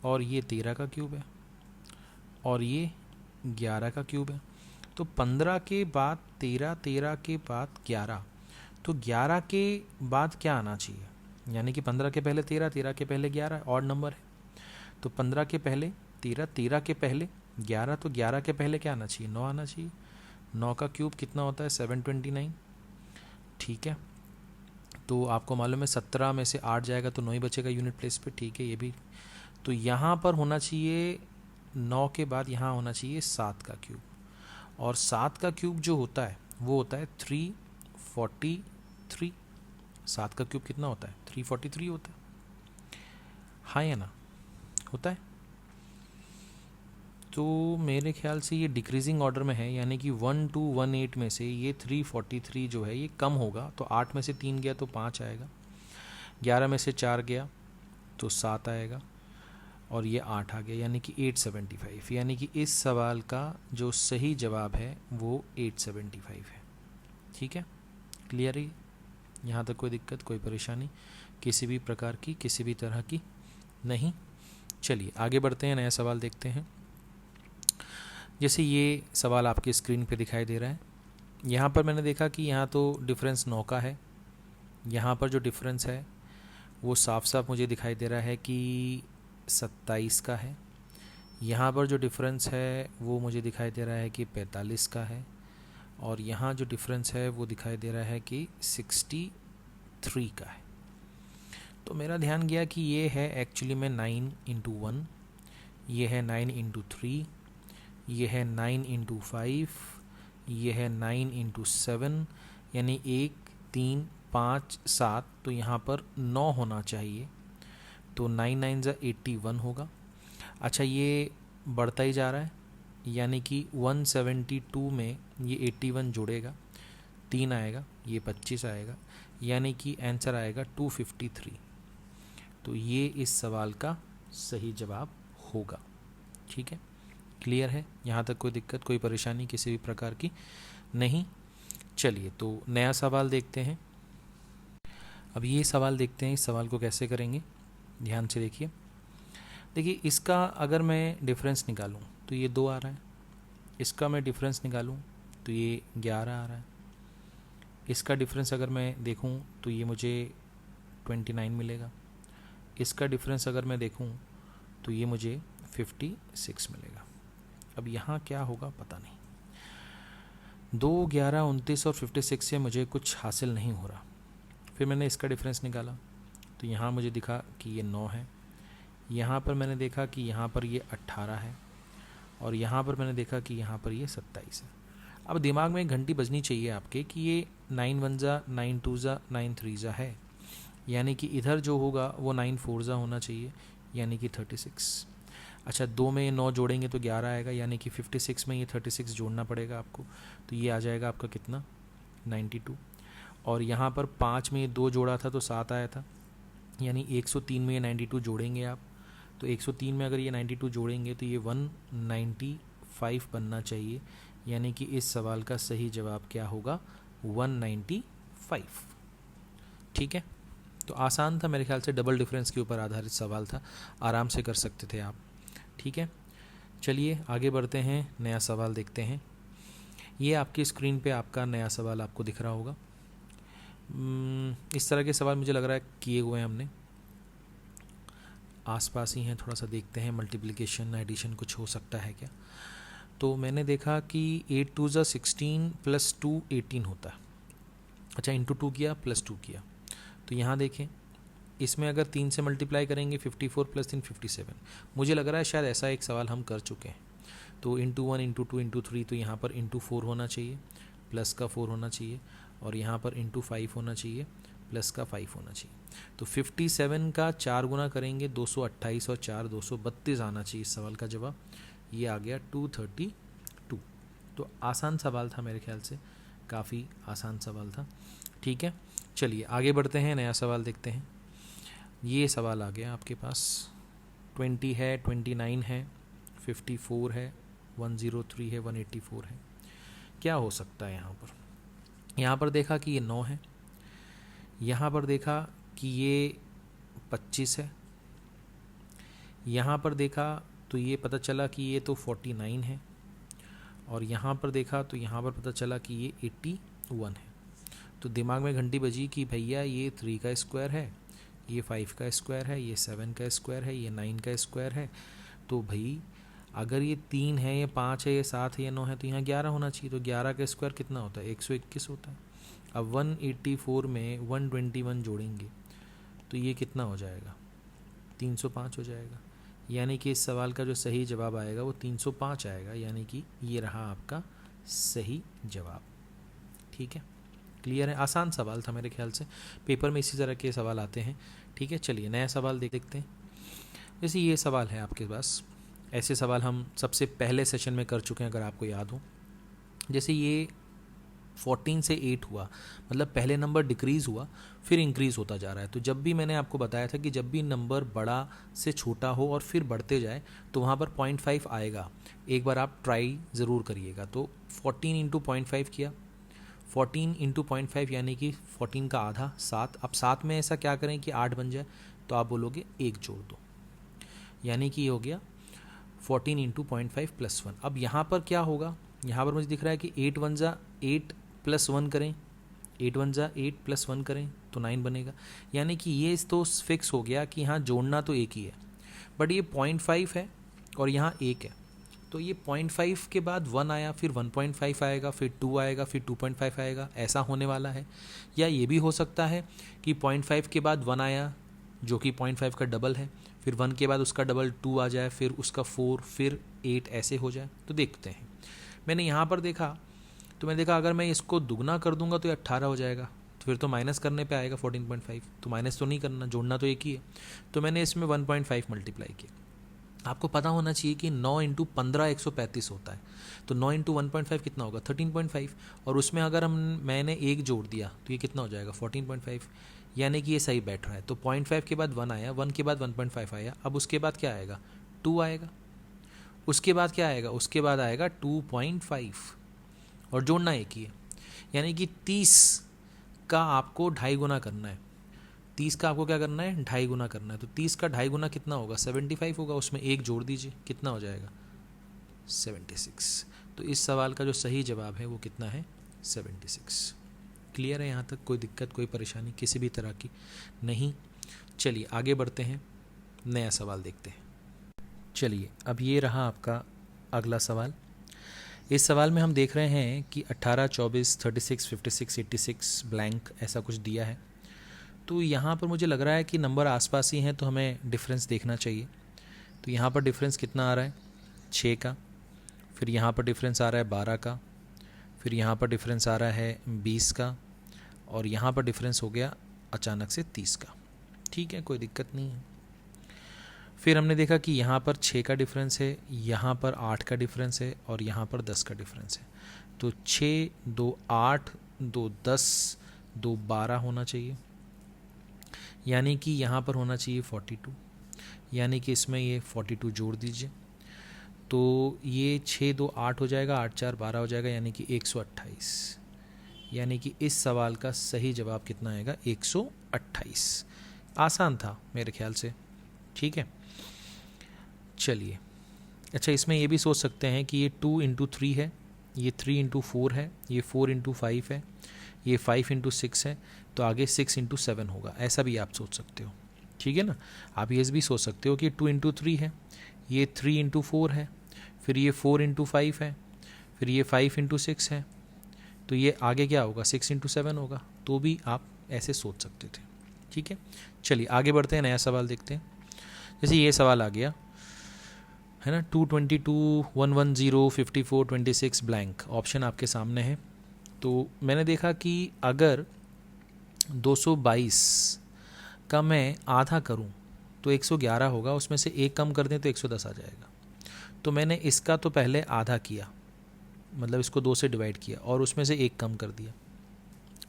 और ये 13 का क्यूब है, और ये 11 का क्यूब है। तो 15 के बाद 13, 13 के बाद 11, तो 11 के बाद क्या आना चाहिए, यानी कि 15 के पहले 13, 13 के पहले 11, ऑड नंबर है। तो 15 के पहले 13, 13 के पहले 11, तो 11 के पहले क्या आना चाहिए 9 आना चाहिए। 9 का क्यूब कितना होता है 729। ठीक है, तो आपको मालूम है 17 में से 8 जाएगा तो 9 ही बचेगा यूनिट प्लेस पे। ठीक है, ये भी, तो यहाँ पर होना चाहिए 9 के बाद यहाँ होना चाहिए 7 का क्यूब, और 7 का क्यूब जो होता है वो होता है 343। 7 का क्यूब कितना होता है 343 होता है, हाँ या ना, होता है। तो मेरे ख्याल से ये डिक्रीजिंग ऑर्डर में है, यानी कि 1218 में से ये 343 जो है ये कम होगा, तो 8 में से 3 गया तो 5 आएगा, 11 में से 4 गया तो 7 आएगा, और ये 8 आ गया, यानी कि 875। यानी कि इस सवाल का जो सही जवाब है वो 875 है। ठीक है, क्लियर है, यहाँ तक कोई दिक्कत कोई परेशानी किसी भी प्रकार की किसी भी तरह की नहीं। चलिए आगे बढ़ते हैं, नया सवाल देखते हैं। जैसे ये सवाल आपके स्क्रीन पे दिखाई दे रहा है, यहाँ पर मैंने देखा कि यहाँ तो डिफरेंस 9 का है, यहाँ पर जो डिफरेंस है वो साफ साफ मुझे दिखाई दे रहा है कि 27 का है। यहाँ पर जो डिफरेंस है वो मुझे दिखाई दे रहा है कि 45 का है, और यहाँ जो डिफरेंस है वो दिखाई दे रहा है कि 63 का है। तो मेरा ध्यान गया कि ये है एक्चुअली में 9 इंटू 1, ये है 9 इंटू 3, ये है 9 इंटू 5, ये है 9 इंटू 7, यानी 1 3 5 7, तो यहाँ पर 9 होना चाहिए। तो 9 9 ज़ा 81 होगा। अच्छा, ये बढ़ता ही जा रहा है, यानी कि 172 में ये 81 जुड़ेगा, 3 आएगा, ये 25 आएगा, यानी कि आंसर आएगा 253। तो ये इस सवाल का सही जवाब होगा। ठीक है, क्लियर है? यहाँ तक कोई दिक्कत, कोई परेशानी किसी भी प्रकार की नहीं। चलिए, तो नया सवाल देखते हैं। अब ये सवाल देखते हैं, इस सवाल को कैसे करेंगे, ध्यान से देखिए। देखिए, इसका अगर मैं डिफरेंस निकालूं तो ये 2 आ रहा है, इसका मैं डिफरेंस निकालूं तो ये 11 आ रहा है, इसका डिफरेंस अगर मैं देखूं तो ये मुझे 29 मिलेगा, इसका डिफरेंस अगर मैं देखूं तो ये मुझे 56 मिलेगा। अब यहाँ क्या होगा पता नहीं, 2 11 29 और 56 से मुझे कुछ हासिल नहीं हो रहा। फिर मैंने इसका डिफरेंस निकाला तो यहाँ मुझे दिखा कि ये 9 है, यहाँ पर मैंने देखा कि यहाँ पर ये 18 है, और यहाँ पर मैंने देखा कि यहाँ पर ये 27 है। अब दिमाग में एक घंटी बजनी चाहिए आपके कि ये 9 1 ज़ा 9 2 ज़ा 9 3 ज़ा है, यानी कि इधर जो होगा वो 9 4 ज़ा होना चाहिए, यानी कि 36। अच्छा, 2 में ये 9 जोड़ेंगे तो 11 आएगा, यानी कि 56 में ये 36 जोड़ना पड़ेगा आपको, तो ये आ जाएगा आपका कितना, 92। और यहाँ पर 5 में ये 2 जोड़ा था तो 7 आया था, यानी 103 में ये 92 जोड़ेंगे आप, तो 103 में अगर ये 92 जोड़ेंगे तो ये 195 बनना चाहिए, यानी कि इस सवाल का सही जवाब क्या होगा, 195। ठीक है, तो आसान था मेरे ख्याल से, डबल डिफरेंस के ऊपर आधारित सवाल था, आराम से कर सकते थे आप। ठीक है, चलिए आगे बढ़ते हैं, नया सवाल देखते हैं। ये आपकी स्क्रीन पे आपका नया सवाल आपको दिख रहा होगा। इस तरह के सवाल मुझे लग रहा है किए हुए हैं हमने, आसपास ही हैं, थोड़ा सा देखते हैं, मल्टीप्लिकेशन एडिशन कुछ हो सकता है क्या। तो मैंने देखा कि 8 2 ज़ा 16 प्लस 2 18 होता है। अच्छा, इंटू 2 किया प्लस 2 किया, तो यहाँ देखें, इसमें अगर 3 से मल्टीप्लाई करेंगे 54 प्लस 3 57। मुझे लग रहा है शायद ऐसा एक सवाल हम कर चुके हैं। तो इंटू 1 इंटू 2 इंटू 3, तो यहाँ पर इंटू 4 होना चाहिए, प्लस का 4 होना चाहिए, और यहाँ पर इंटू 5 होना चाहिए, प्लस का 5 होना चाहिए। तो 57 का 4 गुना करेंगे 228, और 4 232 आना चाहिए इस सवाल का जवाब। ये आ गया 232। तो आसान सवाल था मेरे ख्याल से, काफ़ी आसान सवाल था। ठीक है, चलिए आगे बढ़ते हैं, नया सवाल देखते हैं। ये सवाल आ गया आपके पास, 20 है, 29 है, 54 है, 103 है, 184 है। क्या हो सकता है यहाँ पर? यहाँ पर देखा कि ये 9 है, यहाँ पर देखा कि ये 25 है, यहाँ पर देखा तो ये पता चला कि ये तो 49 है, और यहाँ पर देखा तो यहाँ पर पता चला कि ये 81 है। तो दिमाग में घंटी बजी कि भैया ये 3 का स्क्वायर है, ये 5 का स्क्वायर है, ये 7 का स्क्वायर है, ये 9 का स्क्वायर है। तो भाई अगर ये 3 है, ये 5 है, ये 7 है, ये 9 है, तो यहाँ 11 होना चाहिए। तो 11 का स्क्वायर कितना होता है, 121 होता है। अब 184 में 121 जोड़ेंगे तो ये कितना हो जाएगा, 305 हो जाएगा। यानी कि इस सवाल का जो सही जवाब आएगा वो 305 आएगा, यानी कि ये रहा आपका सही जवाब। ठीक है, क्लियर है? आसान सवाल था मेरे ख्याल से, पेपर में इसी तरह के सवाल आते हैं। ठीक है, चलिए नया सवाल देखते हैं। जैसे ये सवाल है आपके पास, ऐसे सवाल हम सबसे पहले सेशन में कर चुके हैं अगर आपको याद हो। जैसे ये 14 से 8 हुआ, मतलब पहले नंबर डिक्रीज़ हुआ फिर इंक्रीज़ होता जा रहा है। तो जब भी मैंने आपको बताया था कि जब भी नंबर बड़ा से छोटा हो और फिर बढ़ते जाए तो वहाँ पर 0.5 आएगा, एक बार आप ट्राई ज़रूर करिएगा। तो 14 इंटू 0.5 किया, 14 इंटू 0.5 यानी कि 14 का आधा 7। अब 7 में ऐसा क्या करें कि 8 बन जाए, तो आप बोलोगे 1 जोड़ दो, यानी कि ये हो गया 14 इंटू 0.5 प्लस 1। अब यहाँ पर क्या होगा, यहाँ पर मुझे दिख रहा है कि 8 1 ज़ा 8 प्लस 1 करें, 8 1 ज़ा 8 प्लस 1 करें तो 9 बनेगा। यानी कि ये तो फिक्स हो गया कि यहाँ जोड़ना तो एक ही है, बट ये 0.5 है और यहाँ 1 है। तो ये 0.5 के बाद 1 आया, फिर 1.5 आएगा, फिर 2 आएगा, फिर 2.5 आएगा, ऐसा होने वाला है। या ये भी हो सकता है कि 0.5 के बाद 1 आया, जो कि 0.5 का डबल है, फिर 1 के बाद उसका डबल 2 आ जाए, फिर उसका 4, फिर 8 ऐसे हो जाए। तो देखते हैं, मैंने यहाँ पर देखा तो मैंने देखा अगर मैं इसको दुगना कर दूंगा तो ये 18 हो जाएगा, तो फिर तो माइनस करने पे आएगा 14.5, तो माइनस तो नहीं करना, जोड़ना तो एक ही है। तो मैंने इसमें 1.5 मल्टीप्लाई किया। आपको पता होना चाहिए कि 9 इंटू 15 135 होता है, तो 9 इंटू 1.5 कितना होगा 13.5, और उसमें अगर मैंने एक जोड़ दिया तो ये कितना हो जाएगा 14.5, यानी कि ये सही बैठ रहा है। तो 0.5 के बाद 1 आया, 1 के बाद 1.5 आया, अब उसके बाद क्या आएगा 2 आएगा, उसके बाद क्या आएगा, उसके बाद आएगा 2.5, और जोड़ना एक ही है, यानी कि 30 का आपको 2.5 गुना करना है। 30 का आपको क्या करना है 2.5 गुना करना है, तो 30 का 2.5 गुना कितना होगा 75 होगा, उसमें एक जोड़ दीजिए, कितना हो जाएगा 76। तो इस सवाल का जो सही जवाब है वो कितना है 76। क्लियर है यहाँ तक, कोई दिक्कत कोई परेशानी किसी भी तरह की नहीं। चलिए आगे बढ़ते हैं, नया सवाल देखते हैं। चलिए अब ये रहा आपका अगला सवाल। इस सवाल में हम देख रहे हैं कि 18, 24, 36, 56, 86 ब्लैंक ऐसा कुछ दिया है। तो यहाँ पर मुझे लग रहा है कि नंबर आसपास ही हैं, तो हमें डिफरेंस देखना चाहिए। तो यहाँ पर डिफरेंस कितना आ रहा है 6 का, फिर यहाँ पर डिफरेंस आ रहा है 12 का, फिर यहाँ पर डिफरेंस आ रहा है 20 का, और यहाँ पर डिफरेंस हो गया अचानक से 30 का। ठीक है, कोई दिक्कत नहीं है। फिर हमने देखा कि यहाँ पर 6 का डिफरेंस है, यहाँ पर 8 का डिफरेंस है, और यहाँ पर 10 का डिफरेंस है। तो 6, 2, 8, 2, 10, 2, 12 होना चाहिए, यानी कि यहाँ पर होना चाहिए 42, यानी कि इसमें ये 42 जोड़ दीजिए, तो ये 6, 2, 8 हो जाएगा, 8, 4, 12 हो जाएगा, यानी कि 128, यानी कि इस सवाल का सही जवाब कितना आएगा 128। आसान था मेरे ख्याल से, ठीक है। चलिए, अच्छा इसमें ये भी सोच सकते हैं कि ये 2 इंटू 3 है, ये 3 इंटू 4 है, ये 4 इंटू 5 है, ये 5 इंटू 6 है, तो आगे 6 इंटू 7 होगा, ऐसा भी आप सोच सकते हो, ठीक है ना। आप ये भी सोच सकते हो कि 2 इंटू 3 है, ये 3 इंटू 4 है, फिर ये 4 इंटू 5 है, फिर ये 5 इंटू 6 है, तो ये आगे क्या होगा 6 इंटू 7 होगा, तो भी आप ऐसे सोच सकते थे, ठीक है। चलिए आगे बढ़ते हैं, नया सवाल देखते हैं। जैसे ये सवाल आ गया है ना, 222, 110, 54, 26 ब्लैंक, ऑप्शन आपके सामने है। तो मैंने देखा कि अगर 222 का मैं आधा करूं तो 111 होगा, उसमें से एक कम कर दें तो 110 आ जाएगा। तो मैंने इसका तो पहले आधा किया, मतलब इसको 2 से डिवाइड किया, और उसमें से एक कम कर दिया,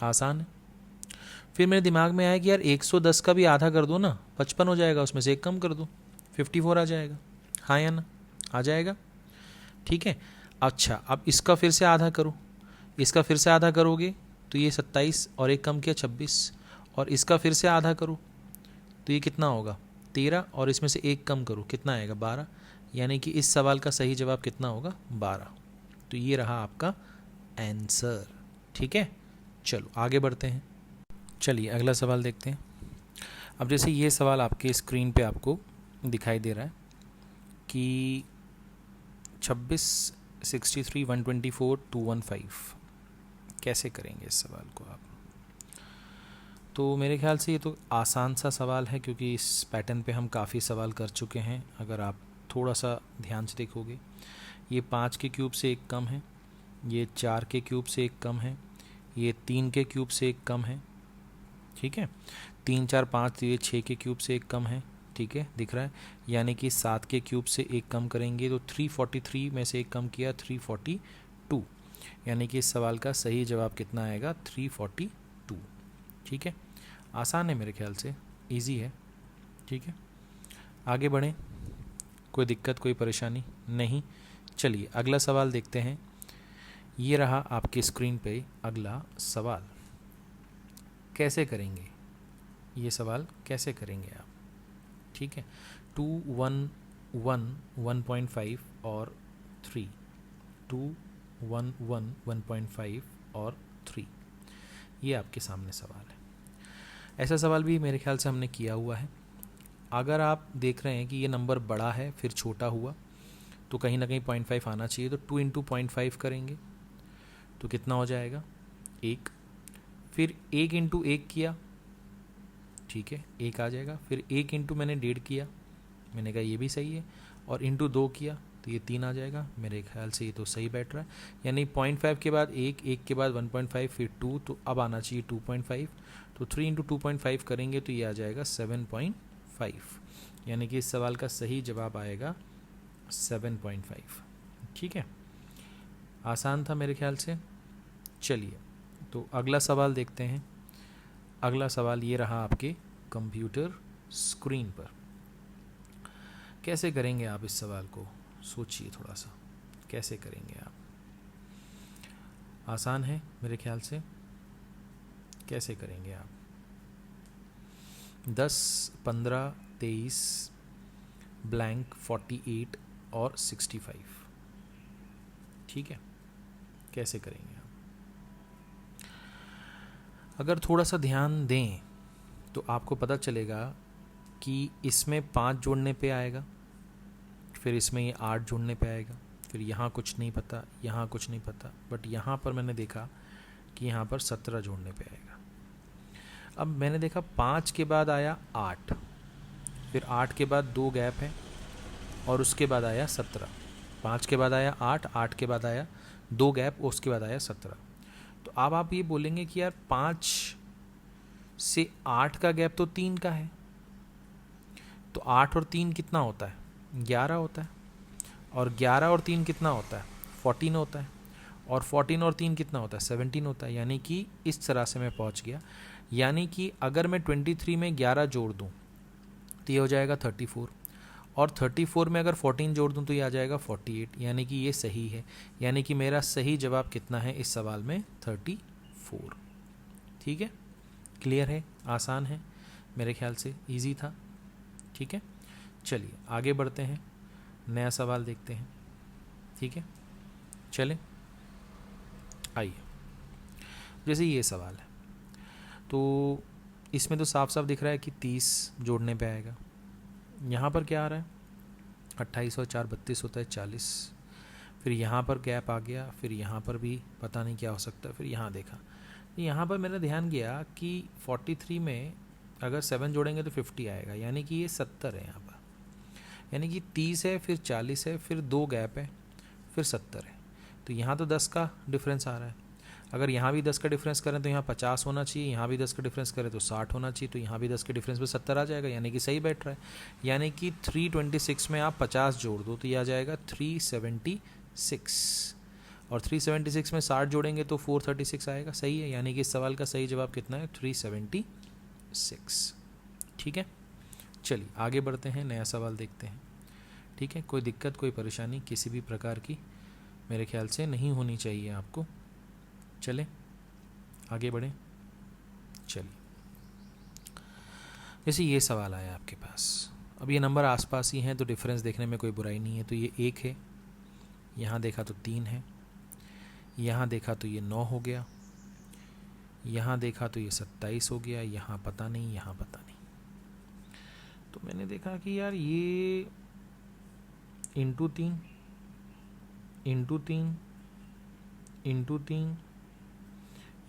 आसान है। फिर मेरे दिमाग में आया कि यार 110 का भी आधा कर दो ना, 55 हो जाएगा, उसमें से एक कम कर दो, 54 आ जाएगा, हाँ या ना, आ जाएगा, ठीक है। अच्छा अब इसका फिर से आधा करो, इसका फिर से आधा करोगे तो ये 27, और एक कम किया 26, और इसका फिर से आधा करो तो ये कितना होगा 13, और इसमें से एक कम करो कितना आएगा 12, यानी कि इस सवाल का सही जवाब कितना होगा 12। तो ये रहा आपका आंसर, ठीक है। चलो आगे बढ़ते हैं। चलिए अगला सवाल देखते हैं। अब जैसे ये सवाल आपके स्क्रीन पे आपको दिखाई दे रहा है कि 26, 63, 124, 215 कैसे करेंगे इस सवाल को आप। तो मेरे ख्याल से ये तो आसान सा सवाल है, क्योंकि इस पैटर्न पे हम काफ़ी सवाल कर चुके हैं। अगर आप थोड़ा सा ध्यान से देखोगे, ये 5 के क्यूब से एक कम है, ये 4 के क्यूब से एक कम है, ये 3 के क्यूब से एक कम है, ठीक है। 3, 4, 5, तो ये 6 के क्यूब से एक कम है, ठीक है, दिख रहा है। यानी कि 7 के क्यूब से एक कम करेंगे तो 343 में से एक कम किया 342, यानी कि इस सवाल का सही जवाब कितना आएगा 342, ठीक है। आसान है मेरे ख्याल से, इजी है, ठीक है। आगे बढ़ें, कोई दिक्कत कोई परेशानी नहीं। चलिए अगला सवाल देखते हैं। ये रहा आपकी स्क्रीन पे अगला सवाल। कैसे करेंगे ये सवाल, कैसे करेंगे आप, ठीक है। 2, 1, 1, 1.5 और 3, 2, 1, 1, 1.5 और 3, ये आपके सामने सवाल है। ऐसा सवाल भी मेरे ख्याल से हमने किया हुआ है। अगर आप देख रहे हैं कि ये नंबर बड़ा है फिर छोटा हुआ, तो कहीं ना कहीं 0.5 आना चाहिए, तो 2 इंटू 0.5 करेंगे तो कितना हो जाएगा 1, फिर 1 इंटू 1 किया, ठीक है, 1 आ जाएगा। फिर 1 इंटू मैंने 1.5 किया, मैंने कहा ये भी सही है, और इंटू 2 किया तो ये 3 आ जाएगा। मेरे ख्याल से ये तो सही बैठ रहा है, यानी 0.5 के बाद 1, 1 के बाद 1.5, फिर 2, तो अब आना चाहिए 2.5। तो 3 इंटू 2.5 करेंगे तो ये आ जाएगा 7.5, यानी कि इस सवाल का सही जवाब आएगा 7.5। ठीक है, आसान था मेरे ख्याल से। चलिए तो अगला सवाल देखते हैं। अगला सवाल ये रहा आपके कंप्यूटर स्क्रीन पर। कैसे करेंगे आप इस सवाल को, सोचिए थोड़ा सा, कैसे करेंगे आप। आसान है मेरे ख्याल से। कैसे करेंगे आप? 10, 15, 23, ब्लैंक, 48 और 65। ठीक है, कैसे करेंगे आप? अगर थोड़ा सा ध्यान दें तो आपको पता चलेगा कि इसमें 5 जोड़ने पे आएगा, फिर इसमें ये 8 जोड़ने पे आएगा, फिर यहाँ कुछ नहीं पता, यहाँ कुछ नहीं पता, बट यहाँ पर मैंने देखा कि यहाँ पर 17 जोड़ने पे आएगा। अब मैंने देखा 5 के बाद आया 8, फिर 8 के बाद 2 गैप है, और उसके बाद आया 17। 5 के बाद आया 8, 8 के बाद आया 2 गैप, उसके बाद आया 17। तो अब आप ये बोलेंगे कि यार 5 से 8 का गैप तो 3 का है, तो 8 और 3 कितना होता है? 11 होता है। और 11 और 3 कितना होता है? 14 होता है। और 14 और 3 कितना होता है? 17 होता है। यानी कि इस तरह से मैं पहुंच गया। यानी कि अगर मैं 23 में 11 जोड़ दूं तो ये हो जाएगा 34, और 34 में अगर 14 जोड़ दूं तो ये आ जाएगा 48, यानी कि ये सही है। यानी कि मेरा सही जवाब कितना है इस सवाल में? 34। ठीक है, क्लियर है, आसान है मेरे ख्याल से, इजी था। ठीक है, चलिए आगे बढ़ते हैं, नया सवाल देखते हैं। ठीक है, चलें, आइए। जैसे ये सवाल है तो इसमें तो साफ साफ दिख रहा है कि 30 जोड़ने पे आएगा। यहाँ पर क्या आ रहा है? 28 और 4 32 होता है 40। फिर यहाँ पर गैप आ गया, फिर यहाँ पर भी पता नहीं क्या हो सकता है। फिर यहाँ देखा, यहाँ पर मेरा ध्यान गया कि 43 में अगर 7 जोड़ेंगे तो 50 आएगा, यानी कि ये 70 है यहाँ पर। यानी कि 30 है, फिर 40 है, फिर 2 गैप है, फिर 70 है। तो यहाँ तो 10 का डिफरेंस आ रहा है। अगर यहाँ भी 10 का डिफरेंस करें तो यहाँ 50 होना चाहिए, यहाँ भी 10 का डिफरेंस करें तो 60 होना चाहिए, तो यहाँ भी 10 के डिफरेंस पे 70 आ जाएगा, यानी कि सही बैठ रहा है। यानी कि 326 में आप 50 जोड़ दो तो ये आ जाएगा 376, और 376 में 60 जोड़ेंगे तो 436 आएगा, सही है। यानी कि इस सवाल का सही जवाब कितना है? 376। ठीक है, चलिए आगे बढ़ते हैं, नया सवाल देखते हैं। ठीक है, कोई दिक्कत, कोई परेशानी किसी भी प्रकार की मेरे ख्याल से नहीं होनी चाहिए आपको। चलें आगे बढ़ें। चलिए, जैसे ये सवाल आया आपके पास, अब ये नंबर आसपास ही हैं तो डिफरेंस देखने में कोई बुराई नहीं है। तो ये 1 है, यहाँ देखा तो 3 है, यहाँ देखा तो ये 9 हो गया, यहाँ देखा तो ये 27 हो गया, यहाँ पता नहीं, यहाँ पता नहीं। तो मैंने देखा कि यार ये इंटू 3 इंटू 3 इंटू 3,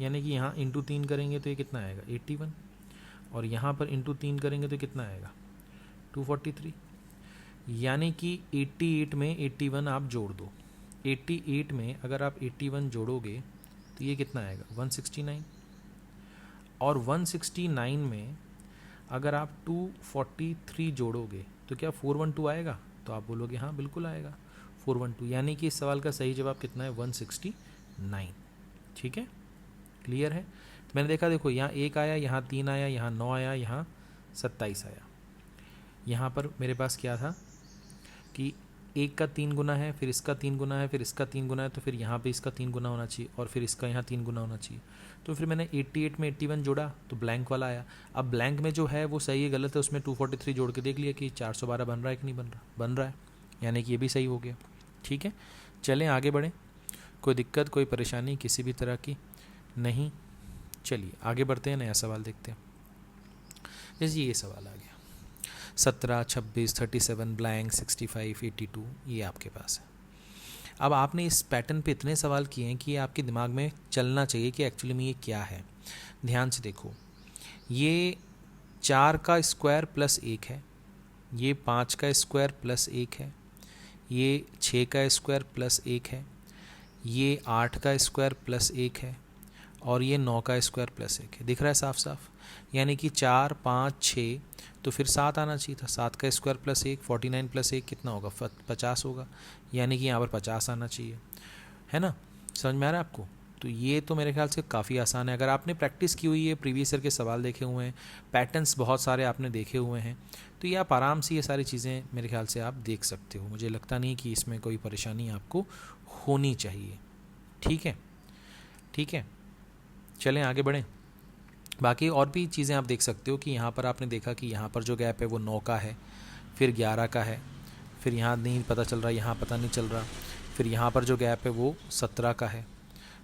यानी कि यहाँ इंटू 3 करेंगे तो ये कितना आएगा? 81, और यहाँ पर इंटू 3 करेंगे तो कितना आएगा? 243। यानी कि 88 में 81 आप जोड़ दो। 88 में अगर आप 81 जोड़ोगे तो ये कितना आएगा? 169, और 169 में अगर आप 243 जोड़ोगे तो क्या 412 आएगा? तो आप बोलोगे हाँ बिल्कुल आएगा 412, यानी कि इस सवाल का सही जवाब कितना है? 169। ठीक है, क्लियर है। तो मैंने देखा, देखो यहाँ 1 आया, यहाँ 3 आया, यहाँ 9 आया, यहाँ 27 आया। यहाँ पर मेरे पास क्या था कि 1 का 3 गुना है, फिर इसका 3 गुना है, फिर इसका 3 गुना है, तो फिर यहाँ पे इसका 3 गुना होना चाहिए, और फिर इसका यहाँ 3 गुना होना चाहिए। तो फिर मैंने 88 में 81 जोड़ा तो ब्लैंक वाला आया। अब ब्लैंक में जो है वो सही है गलत है, उसमें 243 जोड़ के देख लिया कि 412 बन रहा है कि नहीं बन रहा? बन रहा है, यानी कि ये भी सही हो गया। ठीक है, चलें आगे बढ़ें, कोई दिक्कत, कोई परेशानी किसी भी तरह की नहीं। चलिए आगे बढ़ते हैं, नया सवाल देखते हैं। जैसे ये सवाल आ गया, 17, 26, 37, ब्लैंक, 65, 82, ये आपके पास है। अब आपने इस पैटर्न पे इतने सवाल किए हैं कि ये आपके दिमाग में चलना चाहिए कि एक्चुअली में ये क्या है। ध्यान से देखो, ये 4 का स्क्वायर प्लस 1 है, ये 5 का स्क्वायर प्लस 1 है, ये 6 का स्क्वायर प्लस 1 है, ये 8 का स्क्वायर प्लस 1 है, और ये 9 का स्क्वायर प्लस 1 है। दिख रहा है साफ साफ, यानी कि 4 5 6, तो फिर 7 आना चाहिए था। 7 का स्क्वायर प्लस 1, 49 प्लस 1 कितना होगा, 50 होगा, यानी कि यहाँ पर 50 आना चाहिए, है ना। समझ में आ रहा है आपको। तो ये तो मेरे ख्याल से काफ़ी आसान है। अगर आपने प्रैक्टिस की हुई है, प्रीवियस ईयर के सवाल देखे हुए हैं, पैटर्न्स बहुत सारे आपने देखे हुए हैं, तो ये आप आराम से ये सारी चीज़ें मेरे ख्याल से आप देख सकते हो। मुझे लगता नहीं कि इसमें कोई परेशानी आपको होनी चाहिए। ठीक है, ठीक है, चलें आगे बढ़ें। बाकी और भी चीज़ें आप देख सकते हो कि यहाँ पर आपने देखा कि यहाँ पर जो गैप है वो 9 का है, फिर 11 का है, फिर यहाँ नहीं पता चल रहा, यहाँ पता नहीं चल रहा, फिर यहाँ पर जो गैप है वो 17 का है।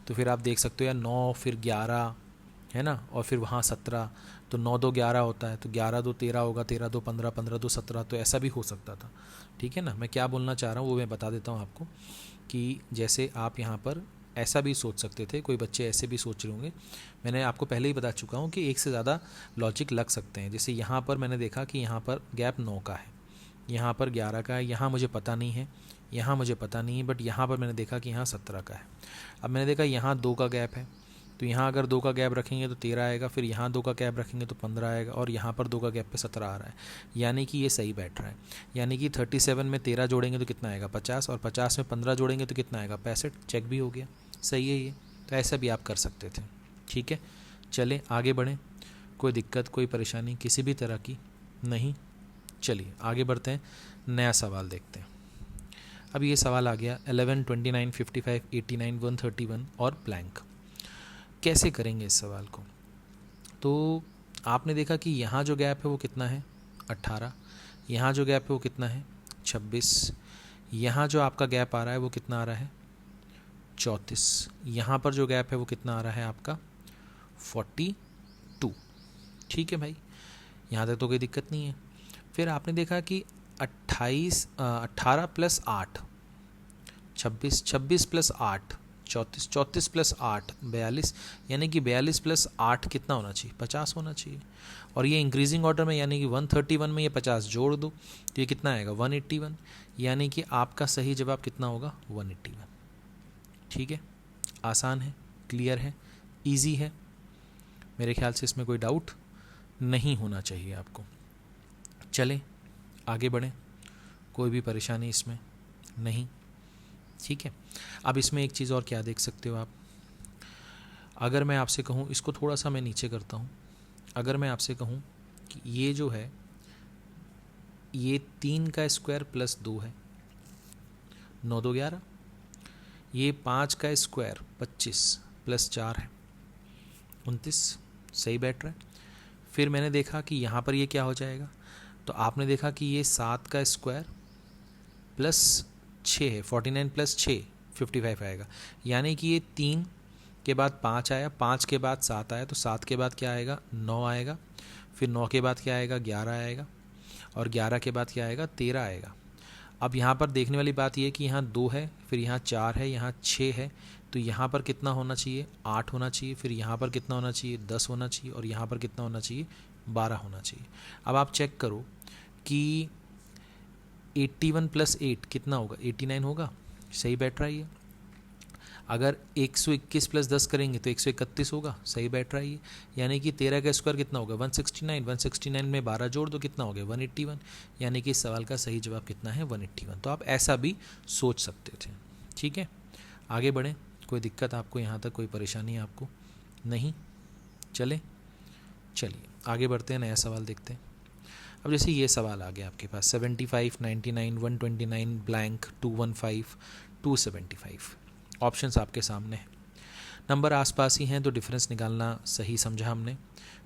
तो फिर आप देख सकते हो यार 9 फिर 11 है ना, और फिर वहाँ 17, तो 9 2 11 होता है, तो 11 2 13 होगा, 13 2 15, 15 2 17, तो ऐसा भी हो सकता था। ठीक है ना, मैं क्या बोलना चाह रहा हूँ वो मैं बता देता हूँ आपको, कि जैसे आप यहाँ पर ऐसा भी सोच सकते थे, कोई बच्चे ऐसे भी सोच रहे होंगे। मैंने आपको पहले ही बता चुका हूँ कि एक से ज़्यादा लॉजिक लग सकते हैं। जैसे यहाँ पर मैंने देखा कि यहाँ पर गैप 9 का है, यहाँ पर 11 का है, यहाँ मुझे पता नहीं है, यहाँ मुझे पता नहीं है, बट यहाँ पर मैंने देखा कि यहाँ 17 का है। अब मैंने देखा यहाँ 2 का गैप है, तो यहाँ अगर 2 का गैप रखेंगे तो 13 आएगा, फिर यहाँ 2 का गैप रखेंगे तो 15 आएगा, और यहाँ पर 2 का गैप पे 17 आ रहा है, यानी कि ये सही बैठ रहा है। यानी कि 37 में 13 जोड़ेंगे तो कितना आएगा 50, और 50 में 15 जोड़ेंगे तो कितना आएगा 65। चेक भी हो गया, सही है ये। तो ऐसा भी आप कर सकते थे। ठीक है, चलें आगे बढ़ें। कोई दिक्कत, कोई परेशानी किसी भी तरह की नहीं। चलिए आगे बढ़ते हैं, नया सवाल देखते हैं। अब ये सवाल आ गया 11 29 55 89 131 और ब्लैंक। कैसे करेंगे इस सवाल को। तो आपने देखा कि यहाँ जो गैप है वो कितना है 18, यहाँ जो गैप है वो कितना है 26, यहाँ जो आपका गैप आ रहा है वो कितना आ रहा है 34, यहाँ पर जो गैप है वो कितना आ रहा है आपका 42। ठीक है भाई, यहाँ तक तो कोई दिक्कत नहीं है। फिर आपने देखा कि 18 प्लस 8 26, 26 प्लस 8 34, 34 प्लस 8 42, यानी कि 42 प्लस 8 कितना होना चाहिए 50 होना चाहिए। और ये इंक्रीजिंग ऑर्डर में, यानी कि 131 में ये 50 जोड़ दो तो ये कितना आएगा 181, यानी कि आपका सही जवाब कितना होगा 181। ठीक है, आसान है, क्लियर है, इजी है, मेरे ख्याल से इसमें कोई डाउट नहीं होना चाहिए आपको। चलें आगे बढ़ें, कोई भी परेशानी इसमें नहीं। ठीक है, अब इसमें एक चीज़ और क्या देख सकते हो आप। अगर मैं आपसे कहूँ, इसको थोड़ा सा मैं नीचे करता हूँ, अगर मैं आपसे कहूँ कि ये जो है ये 3 का स्क्वायर प्लस 2 है 9 2 11, ये 5 का स्क्वायर 25 प्लस 4 है 29, सही बैठ रहा है। फिर मैंने देखा कि यहाँ पर ये क्या हो जाएगा, तो आपने देखा कि ये 7 का स्क्वायर प्लस 6 है 49 प्लस 6 55 आएगा, यानी कि ये 3 के बाद 5 आया, 5 के बाद 7 आया, तो 7 के बाद क्या आएगा 9 आएगा, फिर 9 के बाद क्या आएगा 11 आएगा, और 11 के बाद क्या आएगा 13 आएगा। अब यहाँ पर देखने वाली बात ये है कि यहाँ 2 है, फिर यहाँ 4 है, यहाँ 6 है, तो यहाँ पर कितना होना चाहिए 8 होना चाहिए, फिर यहाँ पर कितना होना चाहिए 10 होना चाहिए, और यहाँ पर कितना होना चाहिए 12 होना चाहिए। अब आप चेक करो कि 81 प्लस 8 कितना होगा 89 होगा, सही बैठ रहा है ये। अगर 121 प्लस 10 करेंगे तो 131 होगा, सही बैठ रहा है ये। यानी कि 13 का स्क्वायर कितना होगा 169, 169 में 12 जोड़ दो कितना हो गया 181, यानी कि इस सवाल का सही जवाब कितना है 181। तो आप ऐसा भी सोच सकते थे। ठीक है, आगे बढ़ें, कोई दिक्कत आपको यहाँ तक, कोई परेशानी आपको नहीं। चलें, चलिए आगे बढ़ते हैं, नया सवाल देखते हैं। अब जैसे ये सवाल आ गया आपके पास 75 99 129 ब्लैंक 215 275, ऑप्शंस आपके सामने हैं, नंबर आसपास ही हैं, तो डिफरेंस निकालना सही समझा हमने।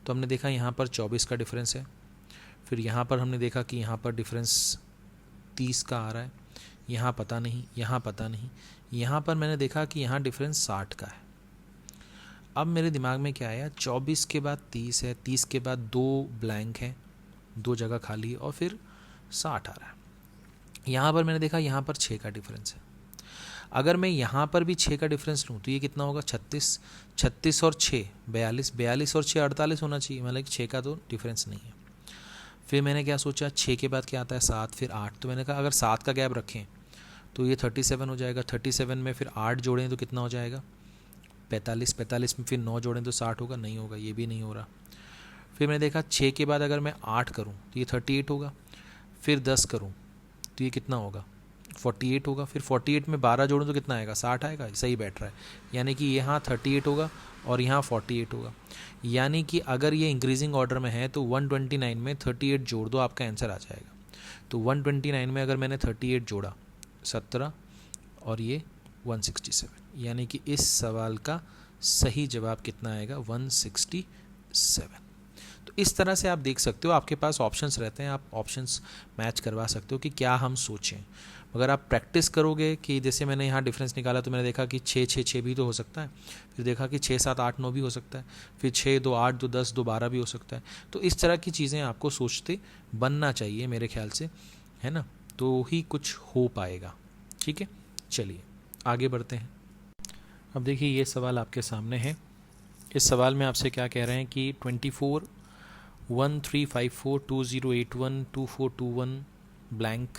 तो हमने देखा यहाँ पर 24 का डिफरेंस है, फिर यहाँ पर हमने देखा कि यहाँ पर डिफरेंस 30 का आ रहा है, यहाँ पता नहीं, यहाँ पता नहीं, यहाँ पर मैंने देखा कि यहाँ डिफरेंस 60 का है। अब मेरे दिमाग में क्या आया, 24 के बाद 30 है, 30 के बाद 2 ब्लैंक है, 2 जगह खाली है, और फिर 60 आ रहा है। यहाँ पर मैंने देखा यहाँ पर 6 का डिफरेंस है। अगर मैं यहाँ पर भी 6 का डिफरेंस लूँ तो ये कितना होगा 36 और 6 42, 42 और 6 48 होना चाहिए, मतलब कि 6 का तो डिफरेंस नहीं है। फिर मैंने क्या सोचा, 6 के बाद क्या आता है 7, फिर 8, तो मैंने कहा अगर 7 का गैप रखें तो ये 37 हो जाएगा। 37 में फिर 8 जोड़ें तो कितना हो जाएगा 45, 45 में फिर 9 जोड़ें तो 60 होगा, नहीं होगा, ये भी नहीं हो रहा। फिर मैंने देखा 6 के बाद अगर मैं 8 करूँ तो ये 38 होगा, फिर 10 करूँ तो ये कितना होगा 48 होगा, फिर 48 में 12 जोड़ूँ तो कितना आएगा 60 आएगा, सही बैठ रहा है। यानी कि यहाँ 38 होगा और यहाँ 48 होगा। यानी कि अगर ये इंक्रीजिंग ऑर्डर में है तो 129 में 38 जोड़ दो, आपका आंसर आ जाएगा। तो 129 में अगर मैंने 38 जोड़ा 17 और ये 167, यानी कि इस सवाल का सही जवाब कितना आएगा 167। तो इस तरह से आप देख सकते हो, आपके पास ऑप्शंस रहते हैं, आप ऑप्शंस मैच करवा सकते हो कि क्या हम सोचें। अगर आप प्रैक्टिस करोगे कि जैसे मैंने यहाँ डिफरेंस निकाला तो मैंने देखा कि 6 6 6 भी तो हो सकता है, फिर देखा कि 6 7 8 9 भी हो सकता है, फिर 6 2 8 2 10 2 12 भी हो सकता है। तो इस तरह की चीज़ें आपको सोचते बनना चाहिए मेरे ख्याल से, है ना, तो ही कुछ हो पाएगा। ठीक है, चलिए आगे बढ़ते हैं। अब देखिए ये सवाल आपके सामने है। इस सवाल में आपसे क्या कह रहे हैं कि 24 1354 2081 2421 ब्लैंक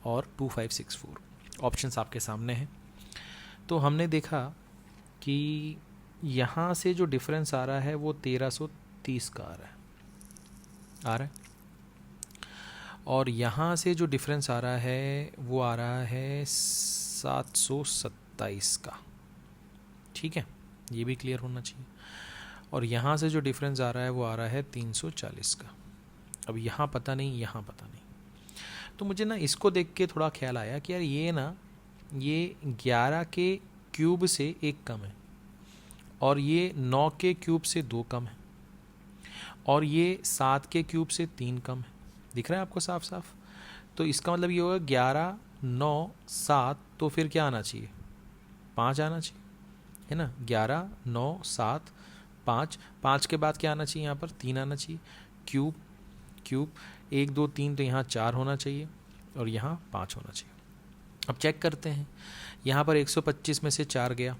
और 2564 ऑप्शंस आपके सामने हैं। तो हमने देखा कि यहाँ से जो डिफरेंस आ रहा है वो 1330 का आ रहा है, और यहाँ से जो डिफरेंस आ रहा है वो आ रहा है 727 का। ठीक है, ये भी क्लियर होना चाहिए। और यहाँ से जो डिफरेंस आ रहा है वो आ रहा है 340 का। अब यहाँ पता नहीं, यहाँ पता नहीं, तो मुझे ना इसको देख के थोड़ा ख्याल आया कि यार ये 11 के क्यूब से 1 कम है, और ये 9 के क्यूब से 2 कम है, और ये 7 के क्यूब से 3 कम है। दिख रहा है आपको साफ साफ? तो इसका मतलब ये होगा 11 9 7, तो फिर क्या आना चाहिए 5 आना चाहिए, है ना। 11 9 7 5, 5 के बाद क्या आना चाहिए यहाँ पर 3 आना चाहिए। क्यूब 1 2 3, तो यहाँ 4 होना चाहिए और यहाँ 5 होना चाहिए। अब चेक करते हैं, यहाँ पर 125 में से 4 गया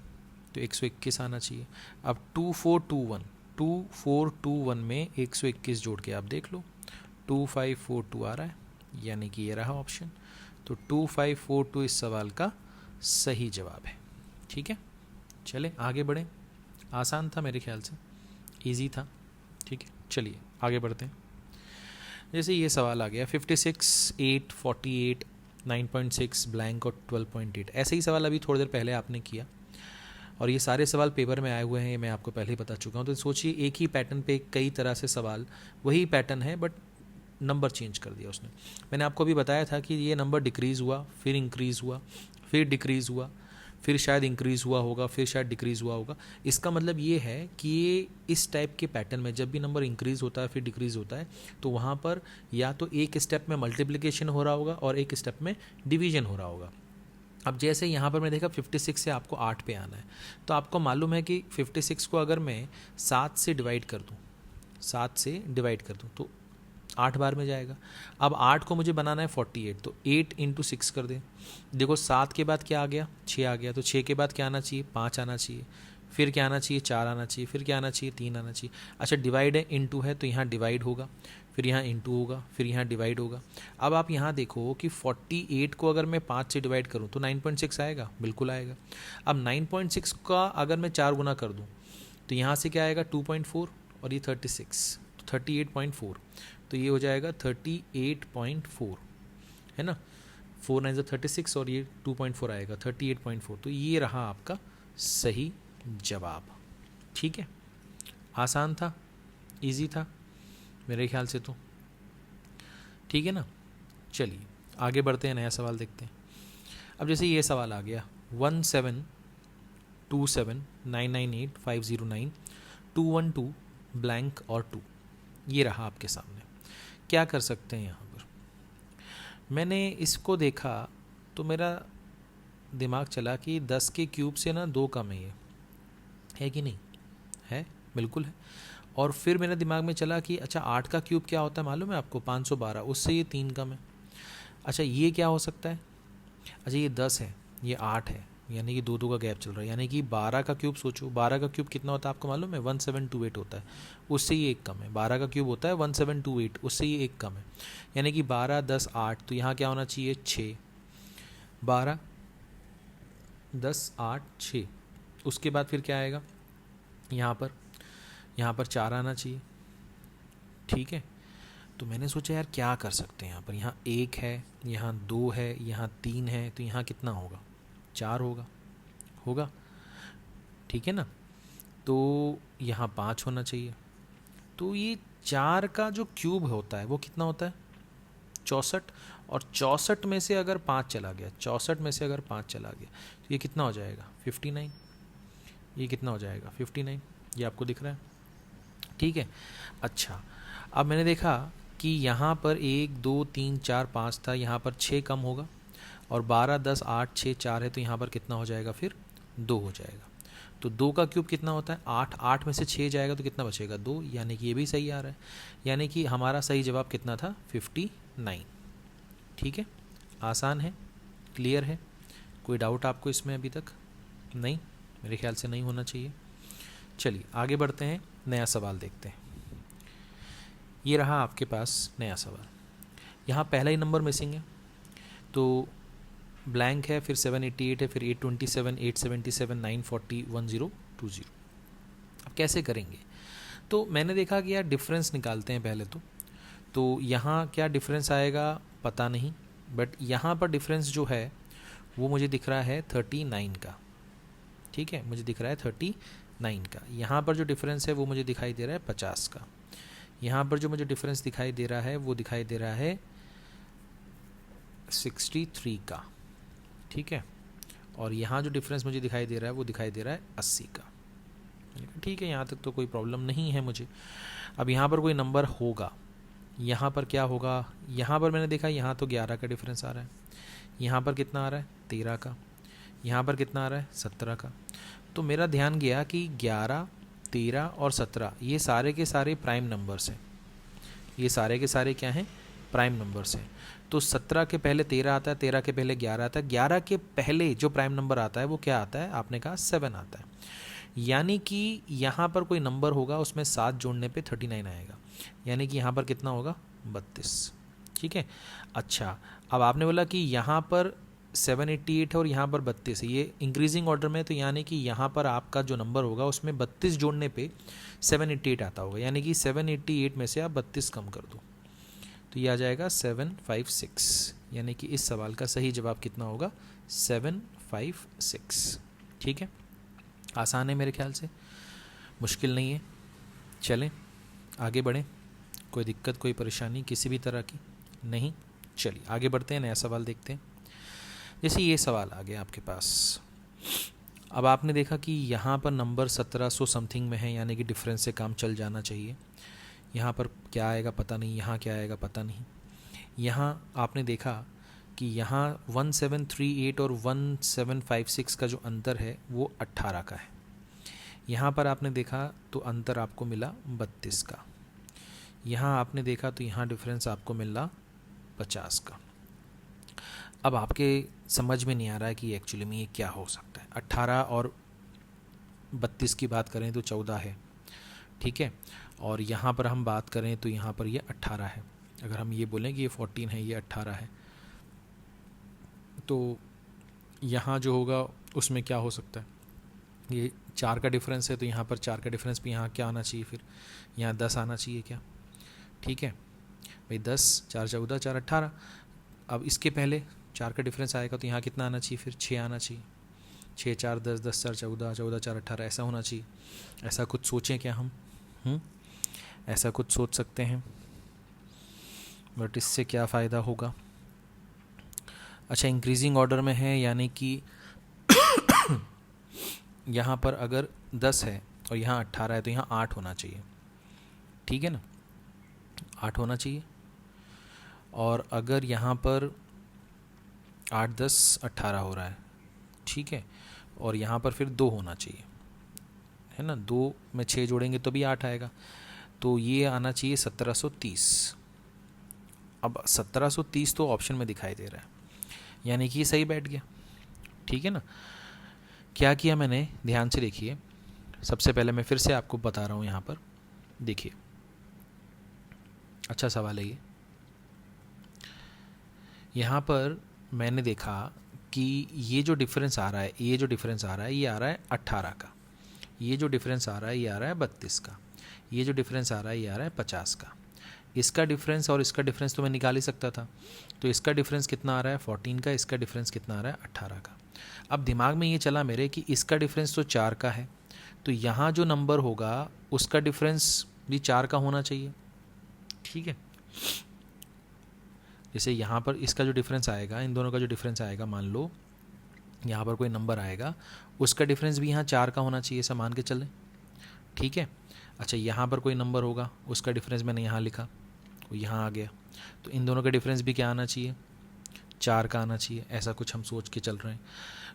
तो 121 आना चाहिए। अब 2421 में 121 जोड़ के आप देख लो 2542 आ रहा है, यानी कि ये रहा ऑप्शन। तो 2542 इस सवाल का सही जवाब है। ठीक है, चले आगे बढ़ें। आसान था मेरे ख्याल से, इजी था। ठीक है, चलिए आगे बढ़ते हैं। जैसे ये सवाल आ गया 56 8 48 9.6 ब्लैंक और 12.8। ऐसे ही सवाल अभी थोड़ी देर पहले आपने किया, और ये सारे सवाल पेपर में आए हुए हैं, ये मैं आपको पहले ही बता चुका हूँ। तो सोचिए एक ही पैटर्न पे कई तरह से सवाल, वही पैटर्न है बट नंबर चेंज कर दिया उसने। मैंने आपको अभी बताया था कि ये नंबर डिक्रीज़ हुआ, फिर इंक्रीज़ हुआ, फिर डिक्रीज़ हुआ, फिर शायद इंक्रीज़ हुआ होगा, फिर शायद डिक्रीज़ हुआ होगा। इसका मतलब ये है कि ये इस टाइप के पैटर्न में जब भी नंबर इंक्रीज़ होता है फिर डिक्रीज़ होता है, तो वहाँ पर या तो एक स्टेप में मल्टीप्लिकेशन हो रहा होगा और एक स्टेप में डिवीजन हो रहा होगा। अब जैसे यहाँ पर मैं देखा 56 से आपको 8 पे आना है, तो आपको मालूम है कि 56 को अगर मैं 7 से डिवाइड कर दूँ तो 8 बार में जाएगा। अब 8 को मुझे बनाना है 48, तो 8 इंटू 6 कर दें। देखो 7 के बाद क्या आ गया 6 आ गया, तो 6 के बाद क्या आना चाहिए 5 आना चाहिए, फिर क्या आना चाहिए 4 आना चाहिए, फिर क्या आना चाहिए 3 आना चाहिए। अच्छा डिवाइड है, इंटू है, तो यहाँ डिवाइड होगा, फिर यहाँ इंटू होगा, फिर यहाँ डिवाइड होगा। अब आप यहाँ देखो कि 48 को अगर मैं 5 से डिवाइड करूँ तो 9.6 आएगा, बिल्कुल आएगा। अब 9.6 का अगर मैं 4 गुना कर दूँ तो यहाँ से क्या आएगा 2.4, और ये 36 तो 38.4, तो ये हो जाएगा 38.4, है ना। 4 9 36 और ये 2.4 आएगा 38.4। तो ये रहा आपका सही जवाब। ठीक है, आसान था, इजी था मेरे ख्याल से तो। ठीक है ना, चलिए आगे बढ़ते हैं, नया सवाल देखते हैं। अब जैसे ये सवाल आ गया 1727998 212 ब्लैंक और 2, ये रहा आपके सामने। क्या कर सकते हैं यहाँ पर? मैंने इसको देखा तो मेरा दिमाग चला कि 10 के क्यूब से ना 2 कम है कि नहीं है, बिल्कुल है। और फिर मेरे दिमाग में चला कि अच्छा 8 का क्यूब क्या होता है मालूम है आपको 512, उससे ये 3 कम है। अच्छा ये क्या हो सकता है, अच्छा ये 10 है, ये 8 है, यानी कि 2 2 का गैप चल रहा है, यानी कि 12 का क्यूब सोचो, 12 का क्यूब कितना होता है आपको मालूम है? 1728 होता है, उससे ही एक कम है। 12 का क्यूब होता है 1728, उससे ही एक कम है, यानी कि 12 10 8, तो यहाँ क्या होना चाहिए? 6। 12 10 8 6, उसके बाद फिर क्या आएगा? यहाँ पर 4 आना चाहिए, ठीक है। तो मैंने सोचा यार क्या कर सकते हैं यहाँ पर, यहाँ 1 है, यहाँ 2 है, यहाँ 3 है, तो यहाँ कितना होगा? 4 होगा, ठीक है ना। तो यहाँ 5 होना चाहिए। तो ये 4 का जो क्यूब होता है वो कितना होता है? 64, और 64 में से अगर 5 चला गया, 64 में से अगर 5 चला गया तो ये कितना हो जाएगा? 59। ये कितना हो जाएगा? 59। ये आपको दिख रहा है, ठीक है। अच्छा, अब मैंने देखा कि यहाँ पर 1 2 3 4 5 था, यहाँ पर 6 कम होगा, और 12 10 8 6 4 है, तो यहाँ पर कितना हो जाएगा? फिर 2 हो जाएगा। तो 2 का क्यूब कितना होता है? 8। 8 में से 6 जाएगा तो कितना बचेगा? 2, यानी कि ये भी सही आ रहा है, यानी कि हमारा सही जवाब कितना था? 59। ठीक है, आसान है, क्लियर है, कोई डाउट आपको इसमें अभी तक? नहीं, मेरे ख्याल से नहीं होना चाहिए। चलिए आगे बढ़ते हैं, नया सवाल देखते हैं। ये रहा आपके पास नया सवाल। यहाँ पहला ही नंबर मिसिंग है, तो ब्लैंक है, फिर 788 है, फिर 827 877 940 1020। अब कैसे करेंगे? तो मैंने देखा कि यार डिफरेंस निकालते हैं पहले तो यहाँ क्या डिफरेंस आएगा पता नहीं, बट यहाँ पर डिफरेंस जो है वो मुझे दिख रहा है 39 का, ठीक है, मुझे दिख रहा है 39 का। यहाँ पर जो डिफरेंस है वो मुझे दिखाई दे रहा है 50 का। यहाँ पर जो मुझे डिफरेंस दिखाई दे रहा है वो दिखाई दे रहा है 63 का, ठीक है। और यहाँ जो डिफरेंस मुझे दिखाई दे रहा है वो दिखाई दे रहा है 80 का, ठीक है। यहाँ तक तो कोई प्रॉब्लम नहीं है मुझे। अब यहाँ पर कोई नंबर होगा, यहाँ पर क्या होगा? यहाँ पर मैंने देखा यहाँ तो 11 का डिफरेंस आ रहा है, यहाँ पर कितना आ रहा है? 13 का, यहाँ पर कितना आ रहा है? 17 का। तो मेरा ध्यान गया कि 11 13 और 17 ये सारे के सारे प्राइम नंबर्स हैं, ये सारे के सारे क्या हैं? प्राइम नंबर्स हैं। तो 17 के पहले 13 आता है, 13 के पहले 11 आता है, 11 के पहले जो प्राइम नंबर आता है वो क्या आता है? आपने कहा 7 आता है, यानी कि यहाँ पर कोई नंबर होगा उसमें 7 जोड़ने पे 39 आएगा, यानी कि यहाँ पर कितना होगा? 32, ठीक है। अच्छा, अब आपने बोला कि यहाँ पर 788 है और यहाँ पर 32 है, ये इंक्रीजिंग ऑर्डर में, तो यानी कि यहाँ पर आपका जो नंबर होगा उसमें 32 जोड़ने पे 788 आता होगा, यानी कि 788 में से आप 32 कम कर दो तो ये आ जाएगा 756, यानी कि इस सवाल का सही जवाब कितना होगा? 756, ठीक है। आसान है मेरे ख्याल से, मुश्किल नहीं है। चलें आगे बढ़ें, कोई दिक्कत कोई परेशानी किसी भी तरह की नहीं? चलिए आगे बढ़ते हैं, नया सवाल देखते हैं। जैसे ये सवाल आ गया आपके पास, अब आपने देखा कि यहाँ पर नंबर 1700 समथिंग में है, यानी कि डिफरेंस से काम चल जाना चाहिए। यहाँ पर क्या आएगा पता नहीं, यहाँ क्या आएगा पता नहीं। यहाँ आपने देखा कि यहाँ 1738 और 1756 का जो अंतर है वो 18 का है। यहाँ पर आपने देखा तो अंतर आपको मिला 32 का। यहाँ आपने देखा तो यहाँ डिफरेंस आपको मिला 50 का। अब आपके समझ में नहीं आ रहा है कि एक्चुअली में ये क्या हो सकता है। 18 और 32 की बात करें तो 14 है, ठीक है, और यहाँ पर हम बात करें तो यहाँ पर ये 18 है। अगर हम ये बोलें कि ये 14 है, ये 18 है, तो यहाँ जो होगा उसमें क्या हो सकता है? ये 4 का डिफरेंस है, तो यहाँ पर 4 का डिफरेंस भी यहाँ क्या आना चाहिए? फिर यहाँ 10 आना चाहिए क्या? ठीक है भाई, 10 4 14 4 18। अब इसके पहले 4 का डिफरेंस आएगा तो यहाँ कितना आना चाहिए? फिर 6 आना चाहिए। 6 4 10 10 4 14 14 4 18 ऐसा होना चाहिए। ऐसा कुछ सोचें क्या हम? ऐसा कुछ सोच सकते हैं, बट इससे क्या फ़ायदा होगा? अच्छा, इंक्रीजिंग ऑर्डर में है, यानी कि यहाँ पर अगर 10 है और यहाँ 18 है तो यहाँ 8 होना चाहिए, ठीक है ना, 8 होना चाहिए। और अगर यहाँ पर 8 10 18 हो रहा है, ठीक है, और यहाँ पर फिर 2 होना चाहिए, है ना, 2 में 6 जोड़ेंगे तो भी 8 आएगा, तो ये आना चाहिए 1730। अब 1730 तो ऑप्शन में दिखाई दे रहा है, यानी कि ये सही बैठ गया, ठीक है ना। क्या किया मैंने, ध्यान से देखिए। सबसे पहले मैं फिर से आपको बता रहा हूँ, यहाँ पर देखिए, अच्छा सवाल है ये। यहाँ पर मैंने देखा कि ये जो डिफरेंस आ रहा है, ये जो डिफरेंस आ रहा है, ये आ रहा है 18 का। ये जो डिफरेंस आ रहा है, ये आ रहा है 32 का। ये जो डिफरेंस आ रहा है, ये आ रहा है 50 का। इसका डिफरेंस और इसका डिफरेंस तो मैं निकाल ही सकता था। तो इसका डिफरेंस कितना आ रहा है 14 का, इसका डिफरेंस कितना आ रहा है 18 का। अब दिमाग में ये चला मेरे कि इसका डिफरेंस तो 4 का है, तो यहाँ जो नंबर होगा उसका डिफरेंस भी 4 का होना चाहिए। ठीक है, जैसे यहाँ पर इसका जो डिफरेंस आएगा, इन दोनों का जो डिफरेंस आएगा, मान लो यहाँ पर कोई नंबर आएगा, उसका डिफरेंस भी यहाँ 4 का होना चाहिए, ऐसा मान के चलें। ठीक है, अच्छा यहाँ पर कोई नंबर होगा, उसका डिफरेंस मैंने यहाँ लिखा, वो यहाँ आ गया, तो इन दोनों का डिफरेंस भी क्या आना चाहिए, 4 का आना चाहिए, ऐसा कुछ हम सोच के चल रहे हैं।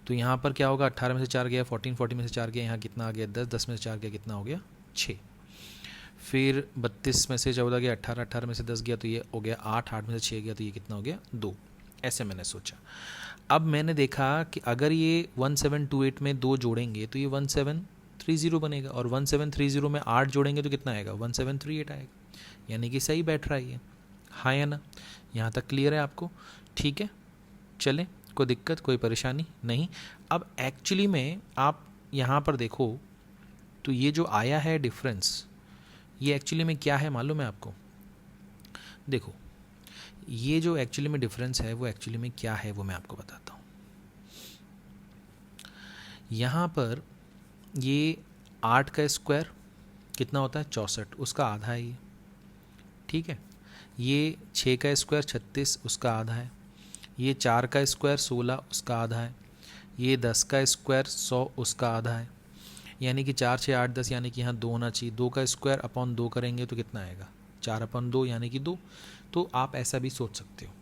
तो यहाँ पर क्या होगा, 18 में से 4 गया 14, 14 में से 4 गया, यहाँ कितना आ गया 10, 10 में से 4 गया कितना हो गया 6। फिर 32 में से 14 गया 18, 18 में से 10 गया तो ये हो गया 8, 8 में से 6 गया तो ये कितना हो गया 2। ऐसे मैंने सोचा। अब मैंने देखा कि अगर ये 1728 में 2 जोड़ेंगे तो ये 1730 बनेगा, और 1730 में 8 जोड़ेंगे तो कितना आएगा 1738 आएगा, यानी कि सही बैठ रहा है ये। हाँ या ना, यहाँ तक क्लियर है आपको? ठीक है, चलें, कोई दिक्कत कोई परेशानी नहीं। अब एक्चुअली में आप यहाँ पर देखो तो ये जो आया है डिफरेंस, ये एक्चुअली में क्या है मालूम है आपको? देखो, ये जो एक्चुअली में डिफरेंस है वो एक्चुअली में क्या है वो मैं आपको बताता हूँ। यहाँ पर ये 8 का स्क्वायर कितना होता है 64, उसका आधा है ये। ठीक है, ये 6 का स्क्वायर 36, उसका आधा है। ये 4 का स्क्वायर 16, उसका आधा है। ये 10 का स्क्वायर 100, उसका आधा है। यानी कि 4 6 8 10, यानी कि यहाँ 2 होना चाहिए। 2 का स्क्वायर अपॉन 2 करेंगे तो कितना आएगा 4/2, यानी कि 2। तो आप ऐसा भी सोच सकते हो।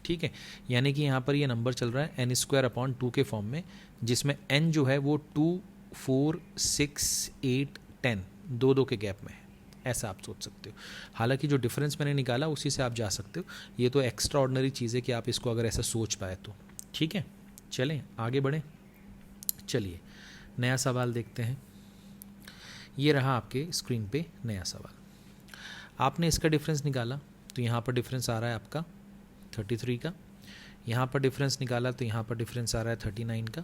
ठीक है, यानी कि यहाँ पर ये नंबर चल रहा है n²/2 के फॉर्म में, जिसमें n जो है वो 2 4 6 8 10 दो दो के गैप में है, ऐसा आप सोच सकते हो। हालांकि जो डिफरेंस मैंने निकाला उसी से आप जा सकते हो। ये तो एक्स्ट्रा ऑर्डनरी चीज़ है कि आप इसको अगर ऐसा सोच पाए तो। ठीक है, चलें आगे बढ़ें। चलिए नया सवाल देखते हैं। ये रहा आपके स्क्रीन पे नया सवाल। आपने इसका डिफरेंस निकाला तो यहाँ पर डिफरेंस आ रहा है आपका 33 का। यहाँ पर डिफरेंस निकाला तो यहाँ पर डिफरेंस आ रहा है 39 का।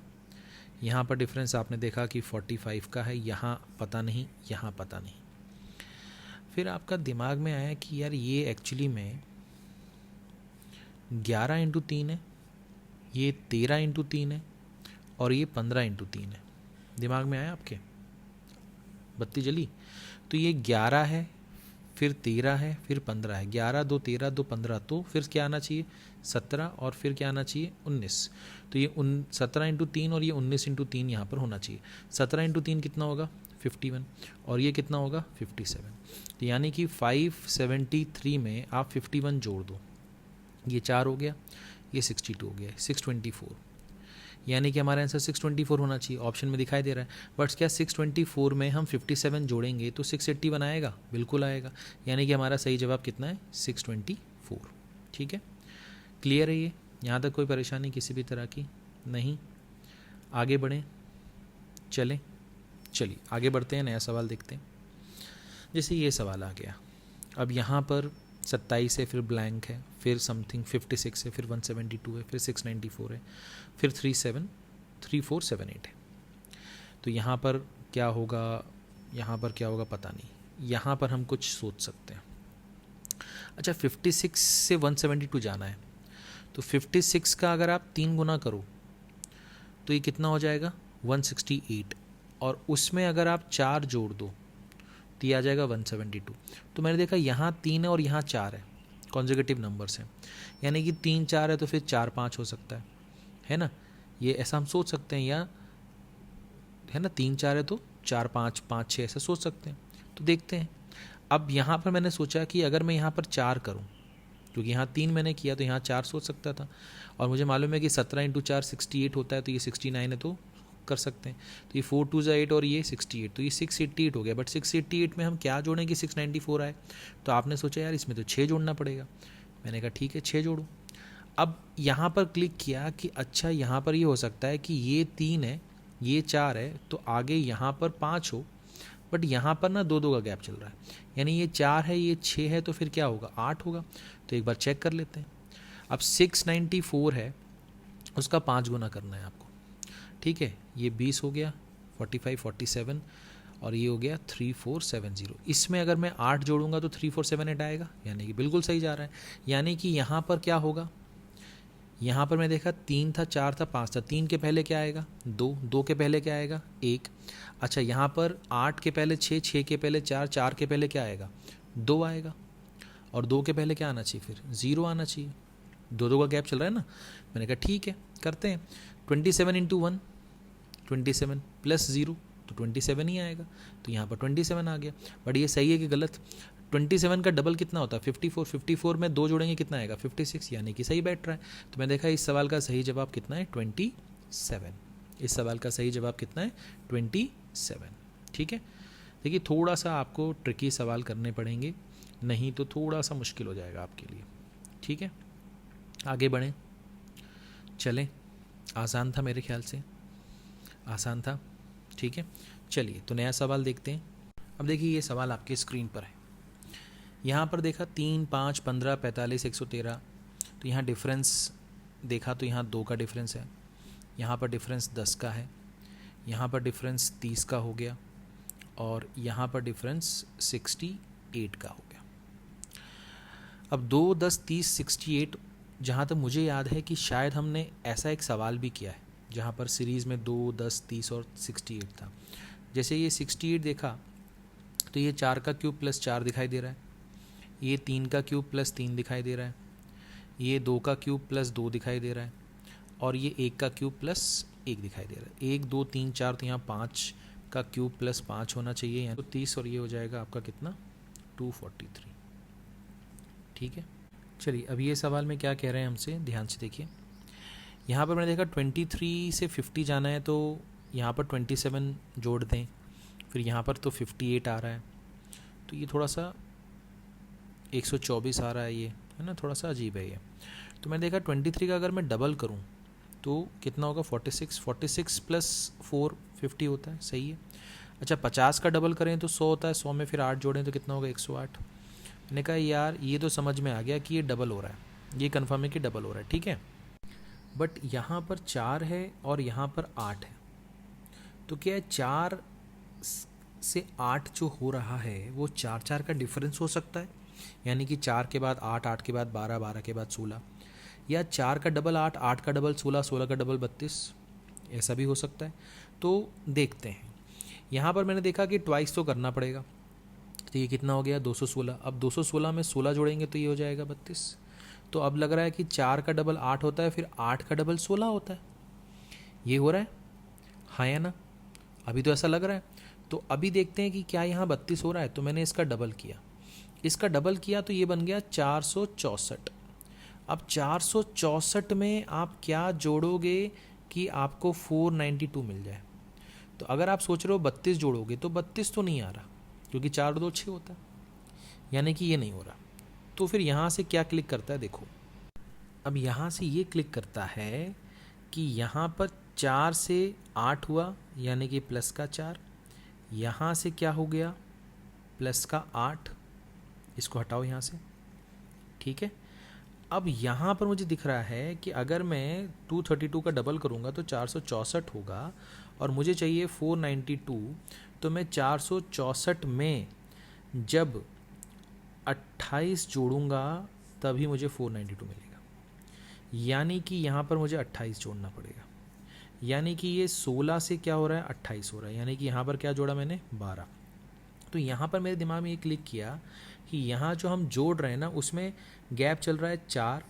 यहाँ पर डिफरेंस आपने देखा कि 45 का है, यहाँ पता नहीं, यहाँ पता नहीं। फिर आपका दिमाग में आया कि यार ये एक्चुअली में 11 × 3 है, ये 13 × 3 है, और ये 15 × 3 है। दिमाग में आया आपके, बत्ती जली? तो ये 11 है, फिर 13 है, फिर 15 है। 11 2 13 2 15, तो फिर क्या आना चाहिए 17, और फिर क्या आना चाहिए 19। तो ये 17 × 3 और ये 19 × 3 यहाँ पर होना चाहिए। 17 × 3 कितना होगा 51, और ये कितना होगा 57। तो यानी कि 573 में आप 51 जोड़ दो, ये 4 हो गया, ये 62 हो गया, 624। यानी कि हमारा आंसर 624 होना चाहिए, ऑप्शन में दिखाई दे रहा है। बट क्या 624 में हम 57 जोड़ेंगे तो 681 आएगा? बिल्कुल आएगा। यानी कि हमारा सही जवाब कितना है 624। ठीक है, क्लियर है ये? यहाँ तक कोई परेशानी किसी भी तरह की नहीं? आगे बढ़ें, चलें। चलिए आगे बढ़ते हैं, नया सवाल देखते हैं। जैसे ये सवाल आ गया, अब यहाँ पर 27 है, फिर ब्लैंक है, फिर समथिंग 56 है, फिर 172 है, फिर 694 है, फिर 373478 है। तो यहाँ पर क्या होगा, यहाँ पर क्या होगा पता नहीं। यहाँ पर हम कुछ सोच सकते हैं। अच्छा 56 से 172 जाना है, तो 56 का अगर आप 3 गुना करो तो ये कितना हो जाएगा 168, और उसमें अगर आप 4 जोड़ दो तो ये आ जाएगा 172। तो मैंने देखा यहाँ 3 है और यहाँ 4 है, कॉन्जिक्यूटिव नंबर्स हैं, यानी कि 3 4 है तो फिर 4 5 हो सकता है ना? ये ऐसा हम सोच सकते हैं, या है ना, 3 4 है तो 4 5 5 6 ऐसा सोच सकते हैं। तो देखते हैं। अब यहाँ पर मैंने सोचा कि अगर मैं यहाँ पर 4 करूँ, क्योंकि यहाँ 3 मैंने किया तो यहाँ 4 सोच सकता था, और मुझे मालूम है कि 17 × 4 68 होता है, तो ये 69 है तो कर सकते हैं। तो ये 4 2 8 और ये 68, तो ये 688 हो गया। बट 688 में हम क्या जोड़ें कि 694 आए? तो आपने सोचा यार इसमें तो 6 जोड़ना पड़ेगा। मैंने कहा ठीक है 6 जोड़ो। अब यहाँ पर क्लिक किया कि अच्छा यहाँ पर ये हो सकता है कि ये 3 है, ये 4 है तो आगे यहाँ पर 5 हो, बट यहाँ पर ना 2 का गैप चल रहा है, यानी ये 4 है ये 6 है, तो फिर क्या होगा 8 होगा। तो एक बार चेक कर लेते हैं। अब 694 है, उसका 5 गुना करना है आपको, ठीक है। ये 20 हो गया, 45 47, और ये हो गया 3470। इसमें अगर मैं 8 जोड़ूंगा तो 3478 आएगा, यानी कि बिल्कुल सही जा रहा है। यानी कि यहाँ पर क्या होगा, यहाँ पर मैं देखा 3 था 4 था 5 था, 3 के पहले क्या आएगा 2, 2 के पहले क्या आएगा 1। अच्छा यहाँ पर 8 के पहले 6, 6 के पहले 4, 4 के पहले क्या आएगा 2 आएगा, और 2 के पहले क्या आना चाहिए फिर 0 आना चाहिए। 2 का गैप चल रहा है ना। मैंने कहा ठीक है करते हैं। 27 इंटू 1 27 प्लस 0 तो 27 ही आएगा, तो यहाँ पर 27 आ गया। बट ये सही है कि गलत, 27 का डबल कितना होता है 54, 54 में 2 जोड़ेंगे कितना आएगा 56, यानी कि सही बैठ रहा है। तो मैं देखा इस सवाल का सही जवाब कितना है 27। इस सवाल का सही जवाब कितना है 27, ठीक है। देखिए थोड़ा सा आपको ट्रिकी सवाल करने पड़ेंगे, नहीं तो थोड़ा सा मुश्किल हो जाएगा आपके लिए, ठीक है। आगे बढ़ें, चलें। आसान था मेरे ख्याल से, आसान था, ठीक है। चलिए तो नया सवाल देखते हैं। अब देखिए ये सवाल आपके स्क्रीन पर है। यहाँ पर देखा 3, 5, 15, 45, 113, तो यहाँ डिफरेंस देखा तो यहाँ 2 का डिफरेंस है, यहाँ पर डिफरेंस 10 का है, यहाँ पर डिफरेंस 30 का हो गया, और यहाँ पर डिफरेंस 68 का हो गया। अब 2, 10, 30, 68, जहाँ तक मुझे याद है कि शायद हमने ऐसा एक सवाल भी किया है जहाँ पर सीरीज़ में 2, 10, 30 और 68 था। जैसे ये 68 देखा तो ये 4 का क्यूब प्लस 4 दिखाई दे रहा है, ये 3 का क्यूब प्लस 3 दिखाई दे रहा है, ये 2 का क्यूब प्लस 2 दिखाई दे रहा है, और ये 1 का क्यूब प्लस 1 दिखाई दे रहा है। 1, 2, 3, 4, तो यहाँ 5 का क्यूब प्लस 5 होना चाहिए, यहाँ तो 30, और ये हो जाएगा आपका कितना 243, ठीक है। चलिए अब ये सवाल में क्या कह रहे हैं हमसे, ध्यान से देखिए। यहाँ पर मैंने देखा 23 से 50 जाना है, तो यहाँ पर 27 जोड़ दें, फिर यहाँ पर तो 58 आ रहा है, तो ये थोड़ा सा 124 आ रहा है, ये है ना, थोड़ा सा अजीब है ये। तो मैंने देखा 23 का अगर मैं डबल करूँ तो कितना होगा 46, 46 प्लस 4 50 होता है, सही है। अच्छा 50 का डबल करें तो 100 होता है, 100 में फिर 8 जोड़ें तो कितना होगा 108। मैंने कहा यार ये तो समझ में आ गया कि ये डबल हो रहा है, ये कन्फर्म है कि डबल हो रहा है, ठीक है। बट यहाँ पर 4 है और यहाँ पर 8 है, तो क्या 4 से 8 जो हो रहा है वो 4 4 का डिफरेंस हो सकता है, यानी कि 4 के बाद 8, 8 के बाद 12, 12 के बाद 16, या 4 का डबल 8, 8 का डबल 16, 16 का डबल 32, ऐसा भी हो सकता है। तो देखते हैं। यहाँ पर मैंने देखा कि ट्वाइस तो करना पड़ेगा, तो ये कितना हो गया 216। अब 216 में 16 जोड़ेंगे तो ये हो जाएगा 32। तो अब लग रहा है कि 4 का डबल 8 होता है, फिर 8 का डबल 16 होता है, ये हो रहा है, हाँ या ना, अभी तो ऐसा लग रहा है। तो अभी देखते हैं कि क्या यहाँ 32 हो रहा है, तो मैंने इसका डबल किया, इसका डबल किया तो ये बन गया 464। अब 464 में आप क्या जोड़ोगे कि आपको 492 मिल जाए। तो अगर आप सोच रहे हो 32 जोड़ोगे तो 32 तो नहीं आ रहा, क्योंकि 4 2 6 होता है, यानी कि ये नहीं हो रहा। तो फिर यहाँ से क्या क्लिक करता है, देखो अब यहाँ से ये क्लिक करता है कि यहाँ पर 4 से 8 हुआ, यानी कि प्लस का 4, यहाँ से क्या हो गया प्लस का 8, इसको हटाओ यहाँ से, ठीक है। अब यहाँ पर मुझे दिख रहा है कि अगर मैं 232 का डबल करूँगा तो 464 होगा, और मुझे चाहिए 492, तो मैं 464 में जब 28 जोड़ूंगा तभी मुझे 492 मिलेगा, यानी कि यहाँ पर मुझे 28 जोड़ना पड़ेगा, यानी कि ये 16 से क्या हो रहा है 28 हो रहा है, यानी कि यहाँ पर क्या जोड़ा मैंने 12। तो यहाँ पर मेरे दिमाग में ये क्लिक किया कि यहाँ जो हम जोड़ रहे हैं ना उसमें गैप चल रहा है 4,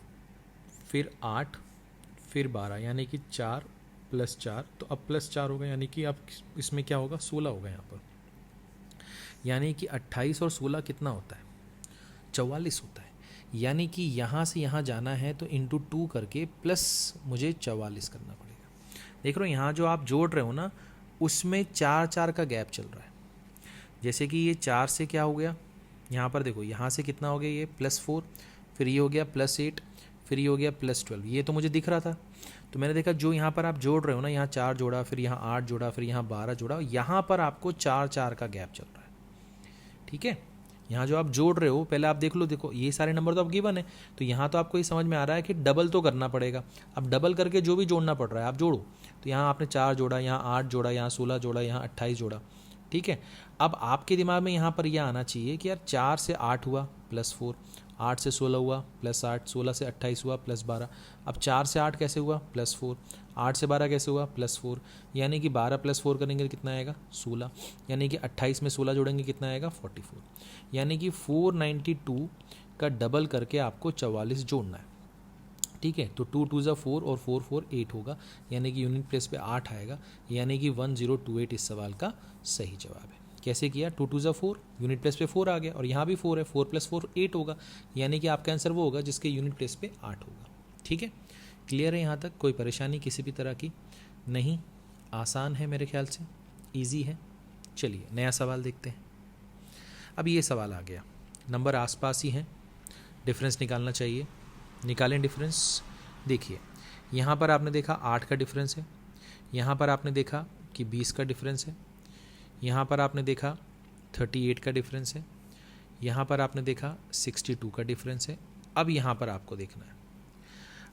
फिर 8, फिर 12, यानी कि 4 प्लस 4, तो अब प्लस 4 होगा, यानी कि अब इसमें क्या होगा 16 होगा यहाँ पर, यानी कि 28 और 16 कितना होता है 44 होता है, यानी कि यहाँ से यहाँ जाना है तो इंटू 2 करके प्लस मुझे 44 करना पड़ेगा। देख रहे हो यहाँ जो आप जोड़ रहे हो ना उसमें 4 4 का गैप चल रहा है, जैसे कि ये 4 से क्या हो गया, यहाँ पर देखो यहाँ से कितना हो गया ये +4, फिर ये हो गया +8, फिर ये हो गया +12, ये तो मुझे दिख रहा था। तो मैंने देखा जो यहाँ पर आप जोड़ रहे हो ना, यहाँ 4 जोड़ा, फिर यहाँ 8 जोड़ा, फिर यहाँ 12 जोड़ा, यहाँ पर आपको 4 का गैप चल रहा है। ठीक है, यहाँ जो आप जोड़ रहे हो पहले आप देख लो, देखो ये सारे नंबर तो आप गिवन है, तो यहाँ तो आपको ये समझ में आ रहा है कि डबल तो करना पड़ेगा। अब डबल करके जो भी जोड़ना पड़ रहा है आप जोड़ो। तो यहाँ आपने 4 जोड़ा, यहाँ 8 जोड़ा, यहाँ 16 जोड़ा, यहाँ 28 जोड़ा। ठीक है, अब आपके दिमाग में यहाँ पर यह आना चाहिए कि यार 4 से 8 हुआ +4, 8 से 16 हुआ +8, 16 से 28 हुआ +12। अब 4 से 8 कैसे हुआ +4, 8 से 12 कैसे हुआ +4, यानी कि 12 + 4 करेंगे कितना आएगा 16, यानी कि 28 में 16 जोड़ेंगे कितना आएगा 44, यानी कि 492 का डबल करके आपको 44 जोड़ना है। ठीक है, तो 2 2 ज़ा 4 और 4 4 8 होगा, यानी कि यूनिट प्लेस पे 8 आएगा, यानी कि 1028 इस सवाल का सही जवाब है। कैसे किया, 2 2 ज़ा 4, यूनिट प्लेस पे 4 आ गया, और यहाँ भी 4 है, 4 + 4 8 होगा, यानी कि आपका आंसर वो होगा जिसके यूनिट प्लेस पे 8 होगा। ठीक है, क्लियर है यहाँ तक, कोई परेशानी किसी भी तरह की नहीं, आसान है मेरे ख्याल से, ईजी है। चलिए नया सवाल देखते हैं। अब ये सवाल आ गया, नंबर आसपास ही हैं, डिफरेंस निकालना चाहिए, निकालें डिफरेंस। देखिए यहाँ पर आपने देखा 8 का डिफरेंस है, यहाँ पर आपने देखा कि 20 का डिफरेंस है, यहाँ पर आपने देखा 38 का डिफरेंस है, यहाँ पर आपने देखा 62 का डिफरेंस है। अब यहाँ पर आपको देखना है,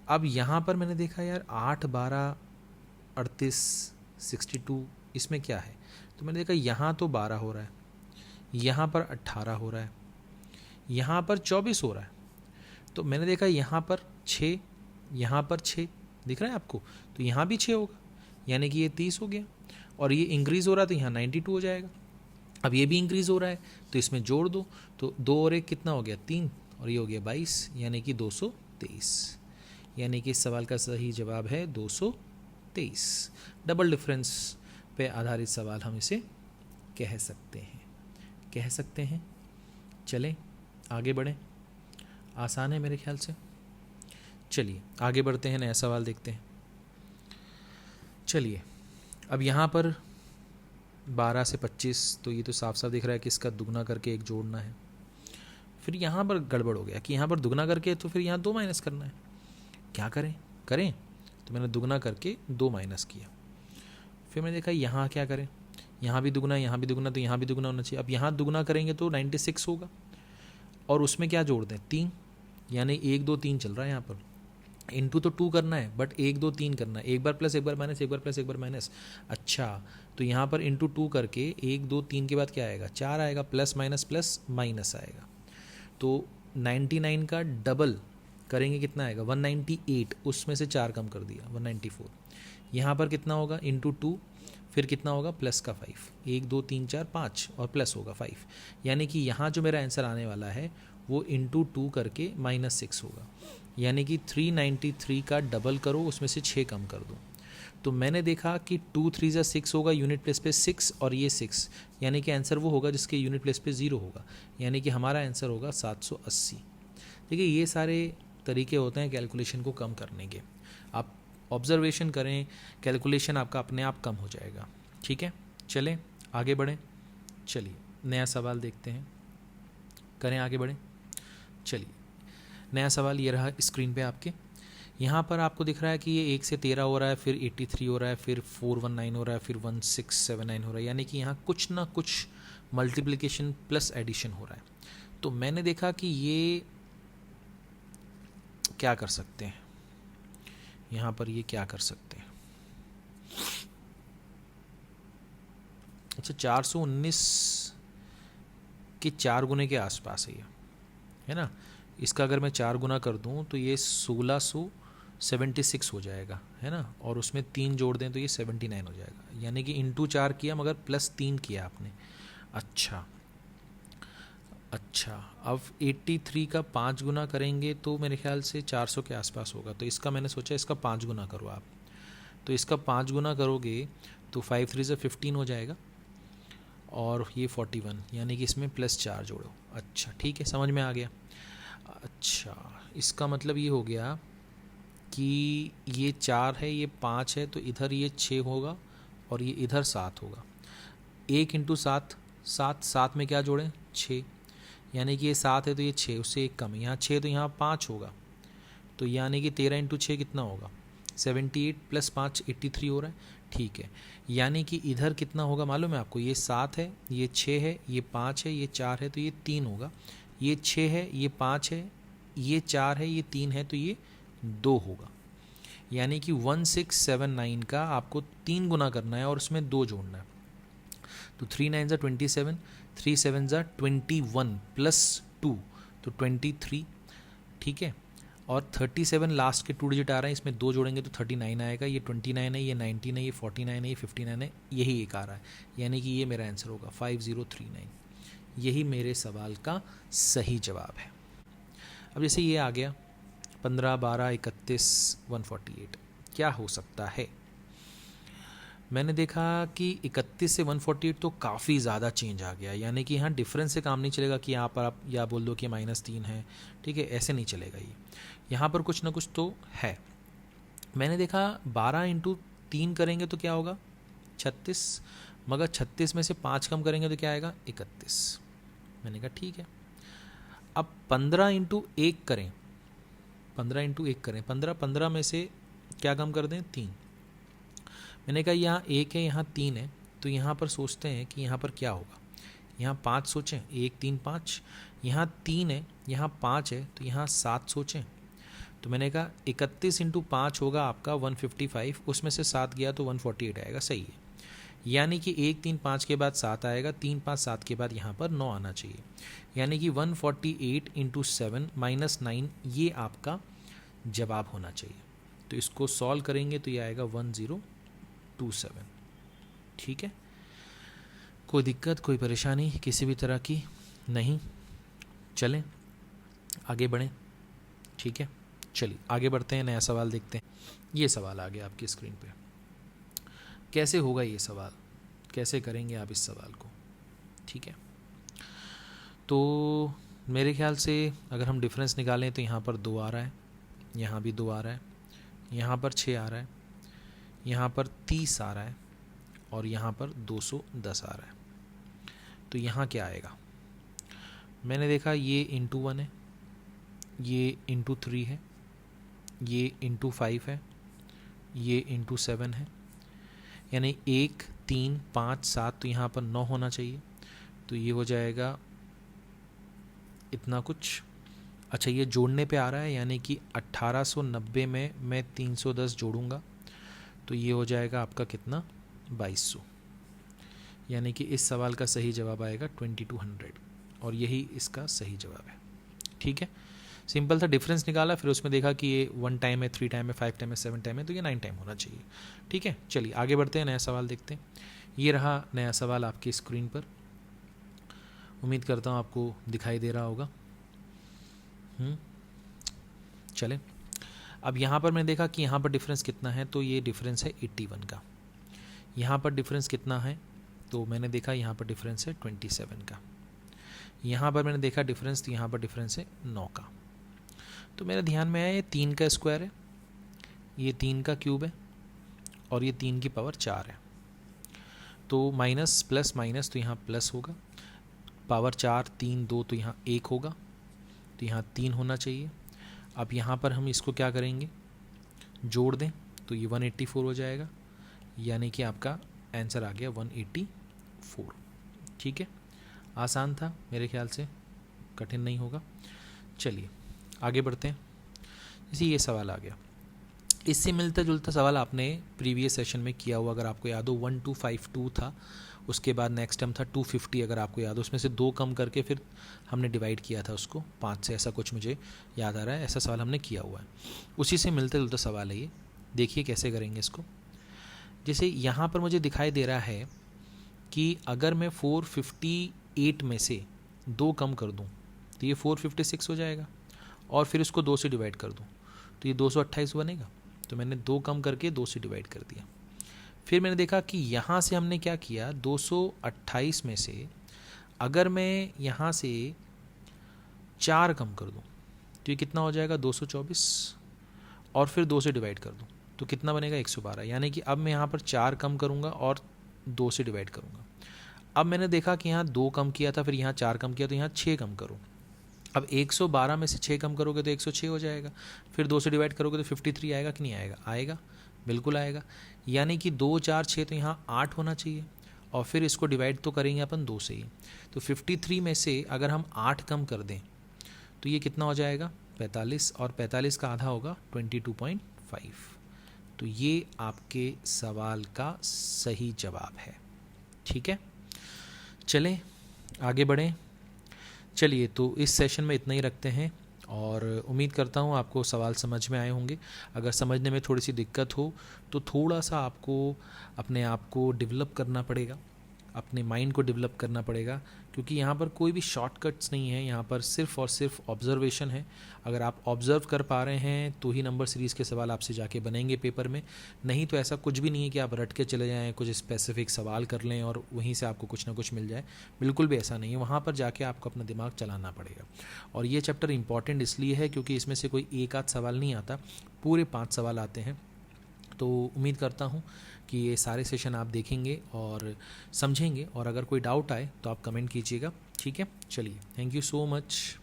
अब यहाँ पर मैंने देखा यार 8 12 38 62, इसमें क्या है, तो मैंने देखा यहाँ तो 12 हो रहा है, यहाँ पर 18 हो रहा है, यहाँ पर 24 हो रहा है, तो मैंने देखा यहाँ पर 6, यहाँ पर 6 दिख रहा है आपको, तो यहाँ भी 6 होगा, यानी कि ये 30 हो गया, और ये इंक्रीज़ हो रहा है तो यहाँ 92 हो जाएगा। अब ये भी इंक्रीज़ हो रहा है तो इसमें जोड़ दो, तो 2 और 1 कितना हो गया 3, और ये हो गया 22, यानी कि 223, यानी कि इस सवाल का सही जवाब है 223। डबल डिफरेंस पे आधारित सवाल हम इसे कह सकते हैं। चलें आगे बढ़ें, आसान है मेरे ख्याल से। चलिए आगे बढ़ते हैं, नया सवाल देखते हैं। चलिए अब यहाँ पर 12 से 25, तो ये तो साफ साफ दिख रहा है कि इसका दुगना करके 1 जोड़ना है। फिर यहाँ पर गड़बड़ हो गया कि यहाँ पर दुगना करके तो फिर यहाँ 2 माइनस करना है। क्या करें, तो मैंने दुगना करके 2 माइनस किया। फिर मैंने देखा यहाँ क्या करें, यहाँ भी दुगना, यहाँ भी दुगना, तो यहाँ भी दुगना होना चाहिए। अब यहाँ दुगना करेंगे तो 96 होगा, और उसमें क्या जोड़ दें 3, यानी 1 2 3 चल रहा है यहाँ पर। इंटू तो 2 करना है, बट 1 2 3 करना है, एक बार प्लस एक बार माइनस, एक बार प्लस एक बार माइनस। अच्छा, तो यहाँ पर इंटू 2 करके 1 2 3 के बाद क्या आएगा 4 आएगा, प्लस माइनस आएगा। तो 99 का डबल करेंगे कितना आएगा 198, उसमें से 4 कम कर दिया 194। यहाँ पर कितना होगा इंटू 2, फिर कितना होगा प्लस का 5, 1 2 3 4 5 और प्लस होगा 5, यानी कि यहाँ जो मेरा आंसर आने वाला है वो इंटू 2 करके -6 होगा, यानी कि 393 का डबल करो, उसमें से 6 कम कर दो। तो मैंने देखा कि 2 3 ज़ा 6 होगा, यूनिट प्लेस पे 6 और ये 6, यानी कि आंसर वो होगा जिसके यूनिट प्लेस पे 0 होगा, यानी कि हमारा आंसर होगा 780। देखिए ये सारे तरीके होते हैं कैलकुलेशन को कम करने के, आप ऑब्जर्वेशन करें, कैलकुलेशन आपका अपने आप कम हो जाएगा। ठीक है, चलें आगे बढ़ें। चलिए नया सवाल देखते हैं, करें आगे बढ़ें। चलिए नया सवाल ये रहा स्क्रीन पे आपके, यहाँ पर आपको दिख रहा है कि ये 1 से 13 हो रहा है, फिर 83 हो रहा है, फिर 419 हो रहा है, फिर 1679 हो रहा है, यानी कि यहाँ कुछ ना कुछ मल्टीप्लिकेशन प्लस एडिशन हो रहा है। तो मैंने देखा कि ये क्या कर सकते हैं, यहाँ पर ये क्या कर सकते हैं। अच्छा 419 के 4 गुने के आसपास है ना, इसका अगर मैं 4 गुना कर दूं तो ये 1676 हो जाएगा, है ना, और उसमें 3 जोड़ दें तो ये 79 हो जाएगा, यानी कि इंटू 4 किया मगर प्लस 3 किया आपने। अच्छा अब 83 का 5 गुना करेंगे तो मेरे ख्याल से 400 के आसपास होगा, तो इसका मैंने सोचा इसका 5 गुना करो आप, तो इसका 5 गुना करोगे तो 5 3 ज़ा 15 हो जाएगा, और ये 41, यानी कि इसमें प्लस 4 जोड़ो। अच्छा ठीक है, समझ में आ गया। अच्छा इसका मतलब ये हो गया कि ये 4 है, ये 5 है, तो इधर ये 6 होगा और ये इधर 7 होगा। 1 इंटू 7 7 में क्या जोड़ें 6, यानी कि ये 7 है तो ये 6, उससे 1 कम है, यहाँ 6 तो यहाँ 5 होगा, तो यानी कि 13 इंटू 6 कितना होगा 78 प्लस 5 83 हो रहा है, ठीक है। यानी कि इधर कितना होगा मालूम है आपको, ये 7 है, ये 6 है, ये 5 है, ये 4 है, तो ये 3 होगा। ये 6 है, ये 5 है, ये 4 है, ये 3 है, तो ये 2 होगा। यानी कि 1679 का आपको 3 गुना करना है और उसमें 2 जोड़ना है। तो 3 9 27, 3 7 21 प्लस 2 तो 23, ठीक है। और 37 लास्ट के 2 डिजिट आ रहे हैं, इसमें 2 जोड़ेंगे तो 39 आएगा। ये 29 है, ये 19 है, ये 49 है, ये 59 है, यही एक आ रहा है। यानी कि ये मेरा आंसर होगा 5039। यही मेरे सवाल का सही जवाब है। अब जैसे ये आ गया 15 12 31 148, क्या हो सकता है? मैंने देखा कि 31 से 148 तो काफ़ी ज़्यादा चेंज आ गया। यानी कि यहाँ डिफरेंस से काम नहीं चलेगा कि यहाँ पर आप या बोल दो कि -3 है, ठीक है, ऐसे नहीं चलेगा। ये यहाँ पर कुछ ना कुछ तो है। मैंने देखा 12 इंटू 3 करेंगे तो क्या होगा 36, मगर 36 में से 5 कम करेंगे तो क्या आएगा 31। मैंने कहा ठीक है। अब 15 इंटू 1 करें, 15 इंटू 1 करें, 15 में से क्या कम कर दें 3। मैंने कहा यहाँ 1 है, यहाँ 3 है, तो यहाँ पर सोचते हैं कि यहाँ पर क्या होगा। यहाँ 5 सोचें, 1 3 5, यहाँ 3 है, यहाँ 5 है, तो यहाँ 7 सोचें। तो मैंने कहा 31 इंटू 5 होगा आपका 155, उसमें से 7 गया तो 148 आएगा, सही है। यानी कि 1 3 5 के बाद 7 आएगा, 3 5 7 के बाद यहाँ पर 9 आना चाहिए। यानी कि 148 इंटू 7 -9 ये आपका जवाब होना चाहिए। तो इसको सॉल्व करेंगे तो ये आएगा 1027, ठीक है। कोई दिक्कत, कोई परेशानी किसी भी तरह की नहीं? चलें आगे बढ़ें, ठीक है। चलिए आगे बढ़ते हैं, नया सवाल देखते हैं। ये सवाल आ गया आपकी स्क्रीन पे। कैसे होगा ये सवाल, कैसे करेंगे आप इस सवाल को, ठीक है। तो मेरे ख्याल से अगर हम डिफरेंस निकालें तो यहाँ पर 2 आ रहा है, यहाँ भी 2 आ रहा है, यहाँ पर 6 आ रहा है, यहाँ पर 30 आ रहा है और यहाँ पर 210 आ रहा है। तो यहाँ क्या आएगा? मैंने देखा ये इंटू 1 है, ये इंटू 3 है, ये इंटू 5 है, ये इंटू 7 है। यानी 1 3 5 7, तो यहाँ पर 9 होना चाहिए। तो ये हो जाएगा इतना कुछ। अच्छा ये जोड़ने पे आ रहा है, यानी कि 1890 में मैं 310 जोड़ूंगा तो ये हो जाएगा आपका कितना 2200। यानी कि इस सवाल का सही जवाब आएगा 2200 और यही इसका सही जवाब है, ठीक है। सिंपल था, डिफरेंस निकाला, फिर उसमें देखा कि ये 1 टाइम है, 3 टाइम है, 5 टाइम है, 7 टाइम है, तो ये 9 टाइम होना चाहिए, ठीक है। चलिए आगे बढ़ते हैं, नया सवाल देखते हैं। ये रहा नया सवाल आपकी स्क्रीन पर। उम्मीद करता हूँ आपको दिखाई दे रहा होगा। चलें, अब यहाँ पर मैंने देखा कि यहाँ पर डिफरेंस कितना है, तो ये डिफरेंस है 81 का। यहाँ पर डिफरेंस कितना है, तो मैंने देखा यहाँ पर डिफरेंस है 27 का। यहाँ पर मैंने देखा डिफरेंस, तो यहाँ पर डिफरेंस है 9 का। तो मेरे ध्यान में आया ये 3 का स्क्वायर है, ये 3 का क्यूब है और ये 3 की पावर 4 है। तो माइनस प्लस माइनस, तो यहाँ प्लस होगा, पावर 4 3 2, तो यहाँ 1 होगा, तो यहाँ 3 होना चाहिए। अब यहाँ पर हम इसको क्या करेंगे, जोड़ दें तो ये 184 हो जाएगा। यानी कि आपका आंसर आ गया 184, ठीक है। आसान था मेरे ख्याल से, कठिन नहीं होगा। चलिए आगे बढ़ते हैं। जैसे ये सवाल आ गया, इससे मिलता जुलता सवाल आपने प्रीवियस सेशन में किया हुआ, अगर आपको याद हो 1252 था, उसके बाद नेक्स्ट टर्म था 250, अगर आपको याद हो, उसमें से 2 कम करके फिर हमने डिवाइड किया था उसको 5 से, ऐसा कुछ मुझे याद आ रहा है। ऐसा सवाल हमने किया हुआ है, उसी से मिलता जुलता सवाल है ये। देखिए कैसे करेंगे इसको। जैसे यहाँ पर मुझे दिखाई दे रहा है कि अगर मैं 458 में से 2 कम कर दूँ तो ये 456 हो जाएगा, और फिर इसको 2 से डिवाइड कर दूँ तो ये 228 बनेगा। तो मैंने 2 कम करके 2 से डिवाइड कर दिया। फिर मैंने देखा कि यहाँ से हमने क्या किया, 228 में से अगर मैं यहाँ से 4 कम कर दूँ तो ये कितना हो जाएगा 224, और फिर 2 से डिवाइड कर दूँ तो कितना बनेगा 112। यानी कि अब मैं यहाँ पर 4 कम करूँगा और 2 से डिवाइड करूँगा। अब मैंने देखा कि यहाँ 2 कम किया था, फिर यहाँ 4 कम किया, तो यहाँ 6 कम करूँ अब 112 में से 6 कम करोगे तो 106 हो जाएगा, फिर 2 से डिवाइड करोगे तो 53 आएगा कि नहीं आएगा? आएगा, बिल्कुल आएगा। यानी कि 2 4 6 तो यहाँ 8 होना चाहिए, और फिर इसको डिवाइड तो करेंगे अपन 2 से ही। तो 53 में से अगर हम 8 कम कर दें तो ये कितना हो जाएगा? 45, और 45 का आधा होगा 22.5। तो ये आपके सवाल का सही जवाब है। ठीक है, चलें आगे बढ़ें। चलिए, तो इस सेशन में इतना ही रखते हैं, और उम्मीद करता हूँ आपको सवाल समझ में आए होंगे। अगर समझने में थोड़ी सी दिक्कत हो तो थोड़ा सा आपको अपने आप को डेवलप करना पड़ेगा, अपने माइंड को डेवलप करना पड़ेगा, क्योंकि यहाँ पर कोई भी शॉर्टकट्स नहीं है, यहाँ पर सिर्फ और सिर्फ ऑब्जर्वेशन है। अगर आप ऑब्ज़र्व कर पा रहे हैं तो ही नंबर सीरीज़ के सवाल आपसे जाके बनेंगे पेपर में, नहीं तो ऐसा कुछ भी नहीं है कि आप रट के चले जाएँ, कुछ स्पेसिफिक सवाल कर लें और वहीं से आपको कुछ ना कुछ मिल जाए। बिल्कुल भी ऐसा नहीं है, वहाँ पर जाके आपको अपना दिमाग चलाना पड़ेगा। और ये चैप्टर इंपॉर्टेंट इसलिए है क्योंकि इसमें से कोई एक आध सवाल नहीं आता, पूरे 5 सवाल आते हैं। तो उम्मीद करता हूँ कि ये सारे सेशन आप देखेंगे और समझेंगे, और अगर कोई डाउट आए तो आप कमेंट कीजिएगा। ठीक है, चलिए, थैंक यू सो मच।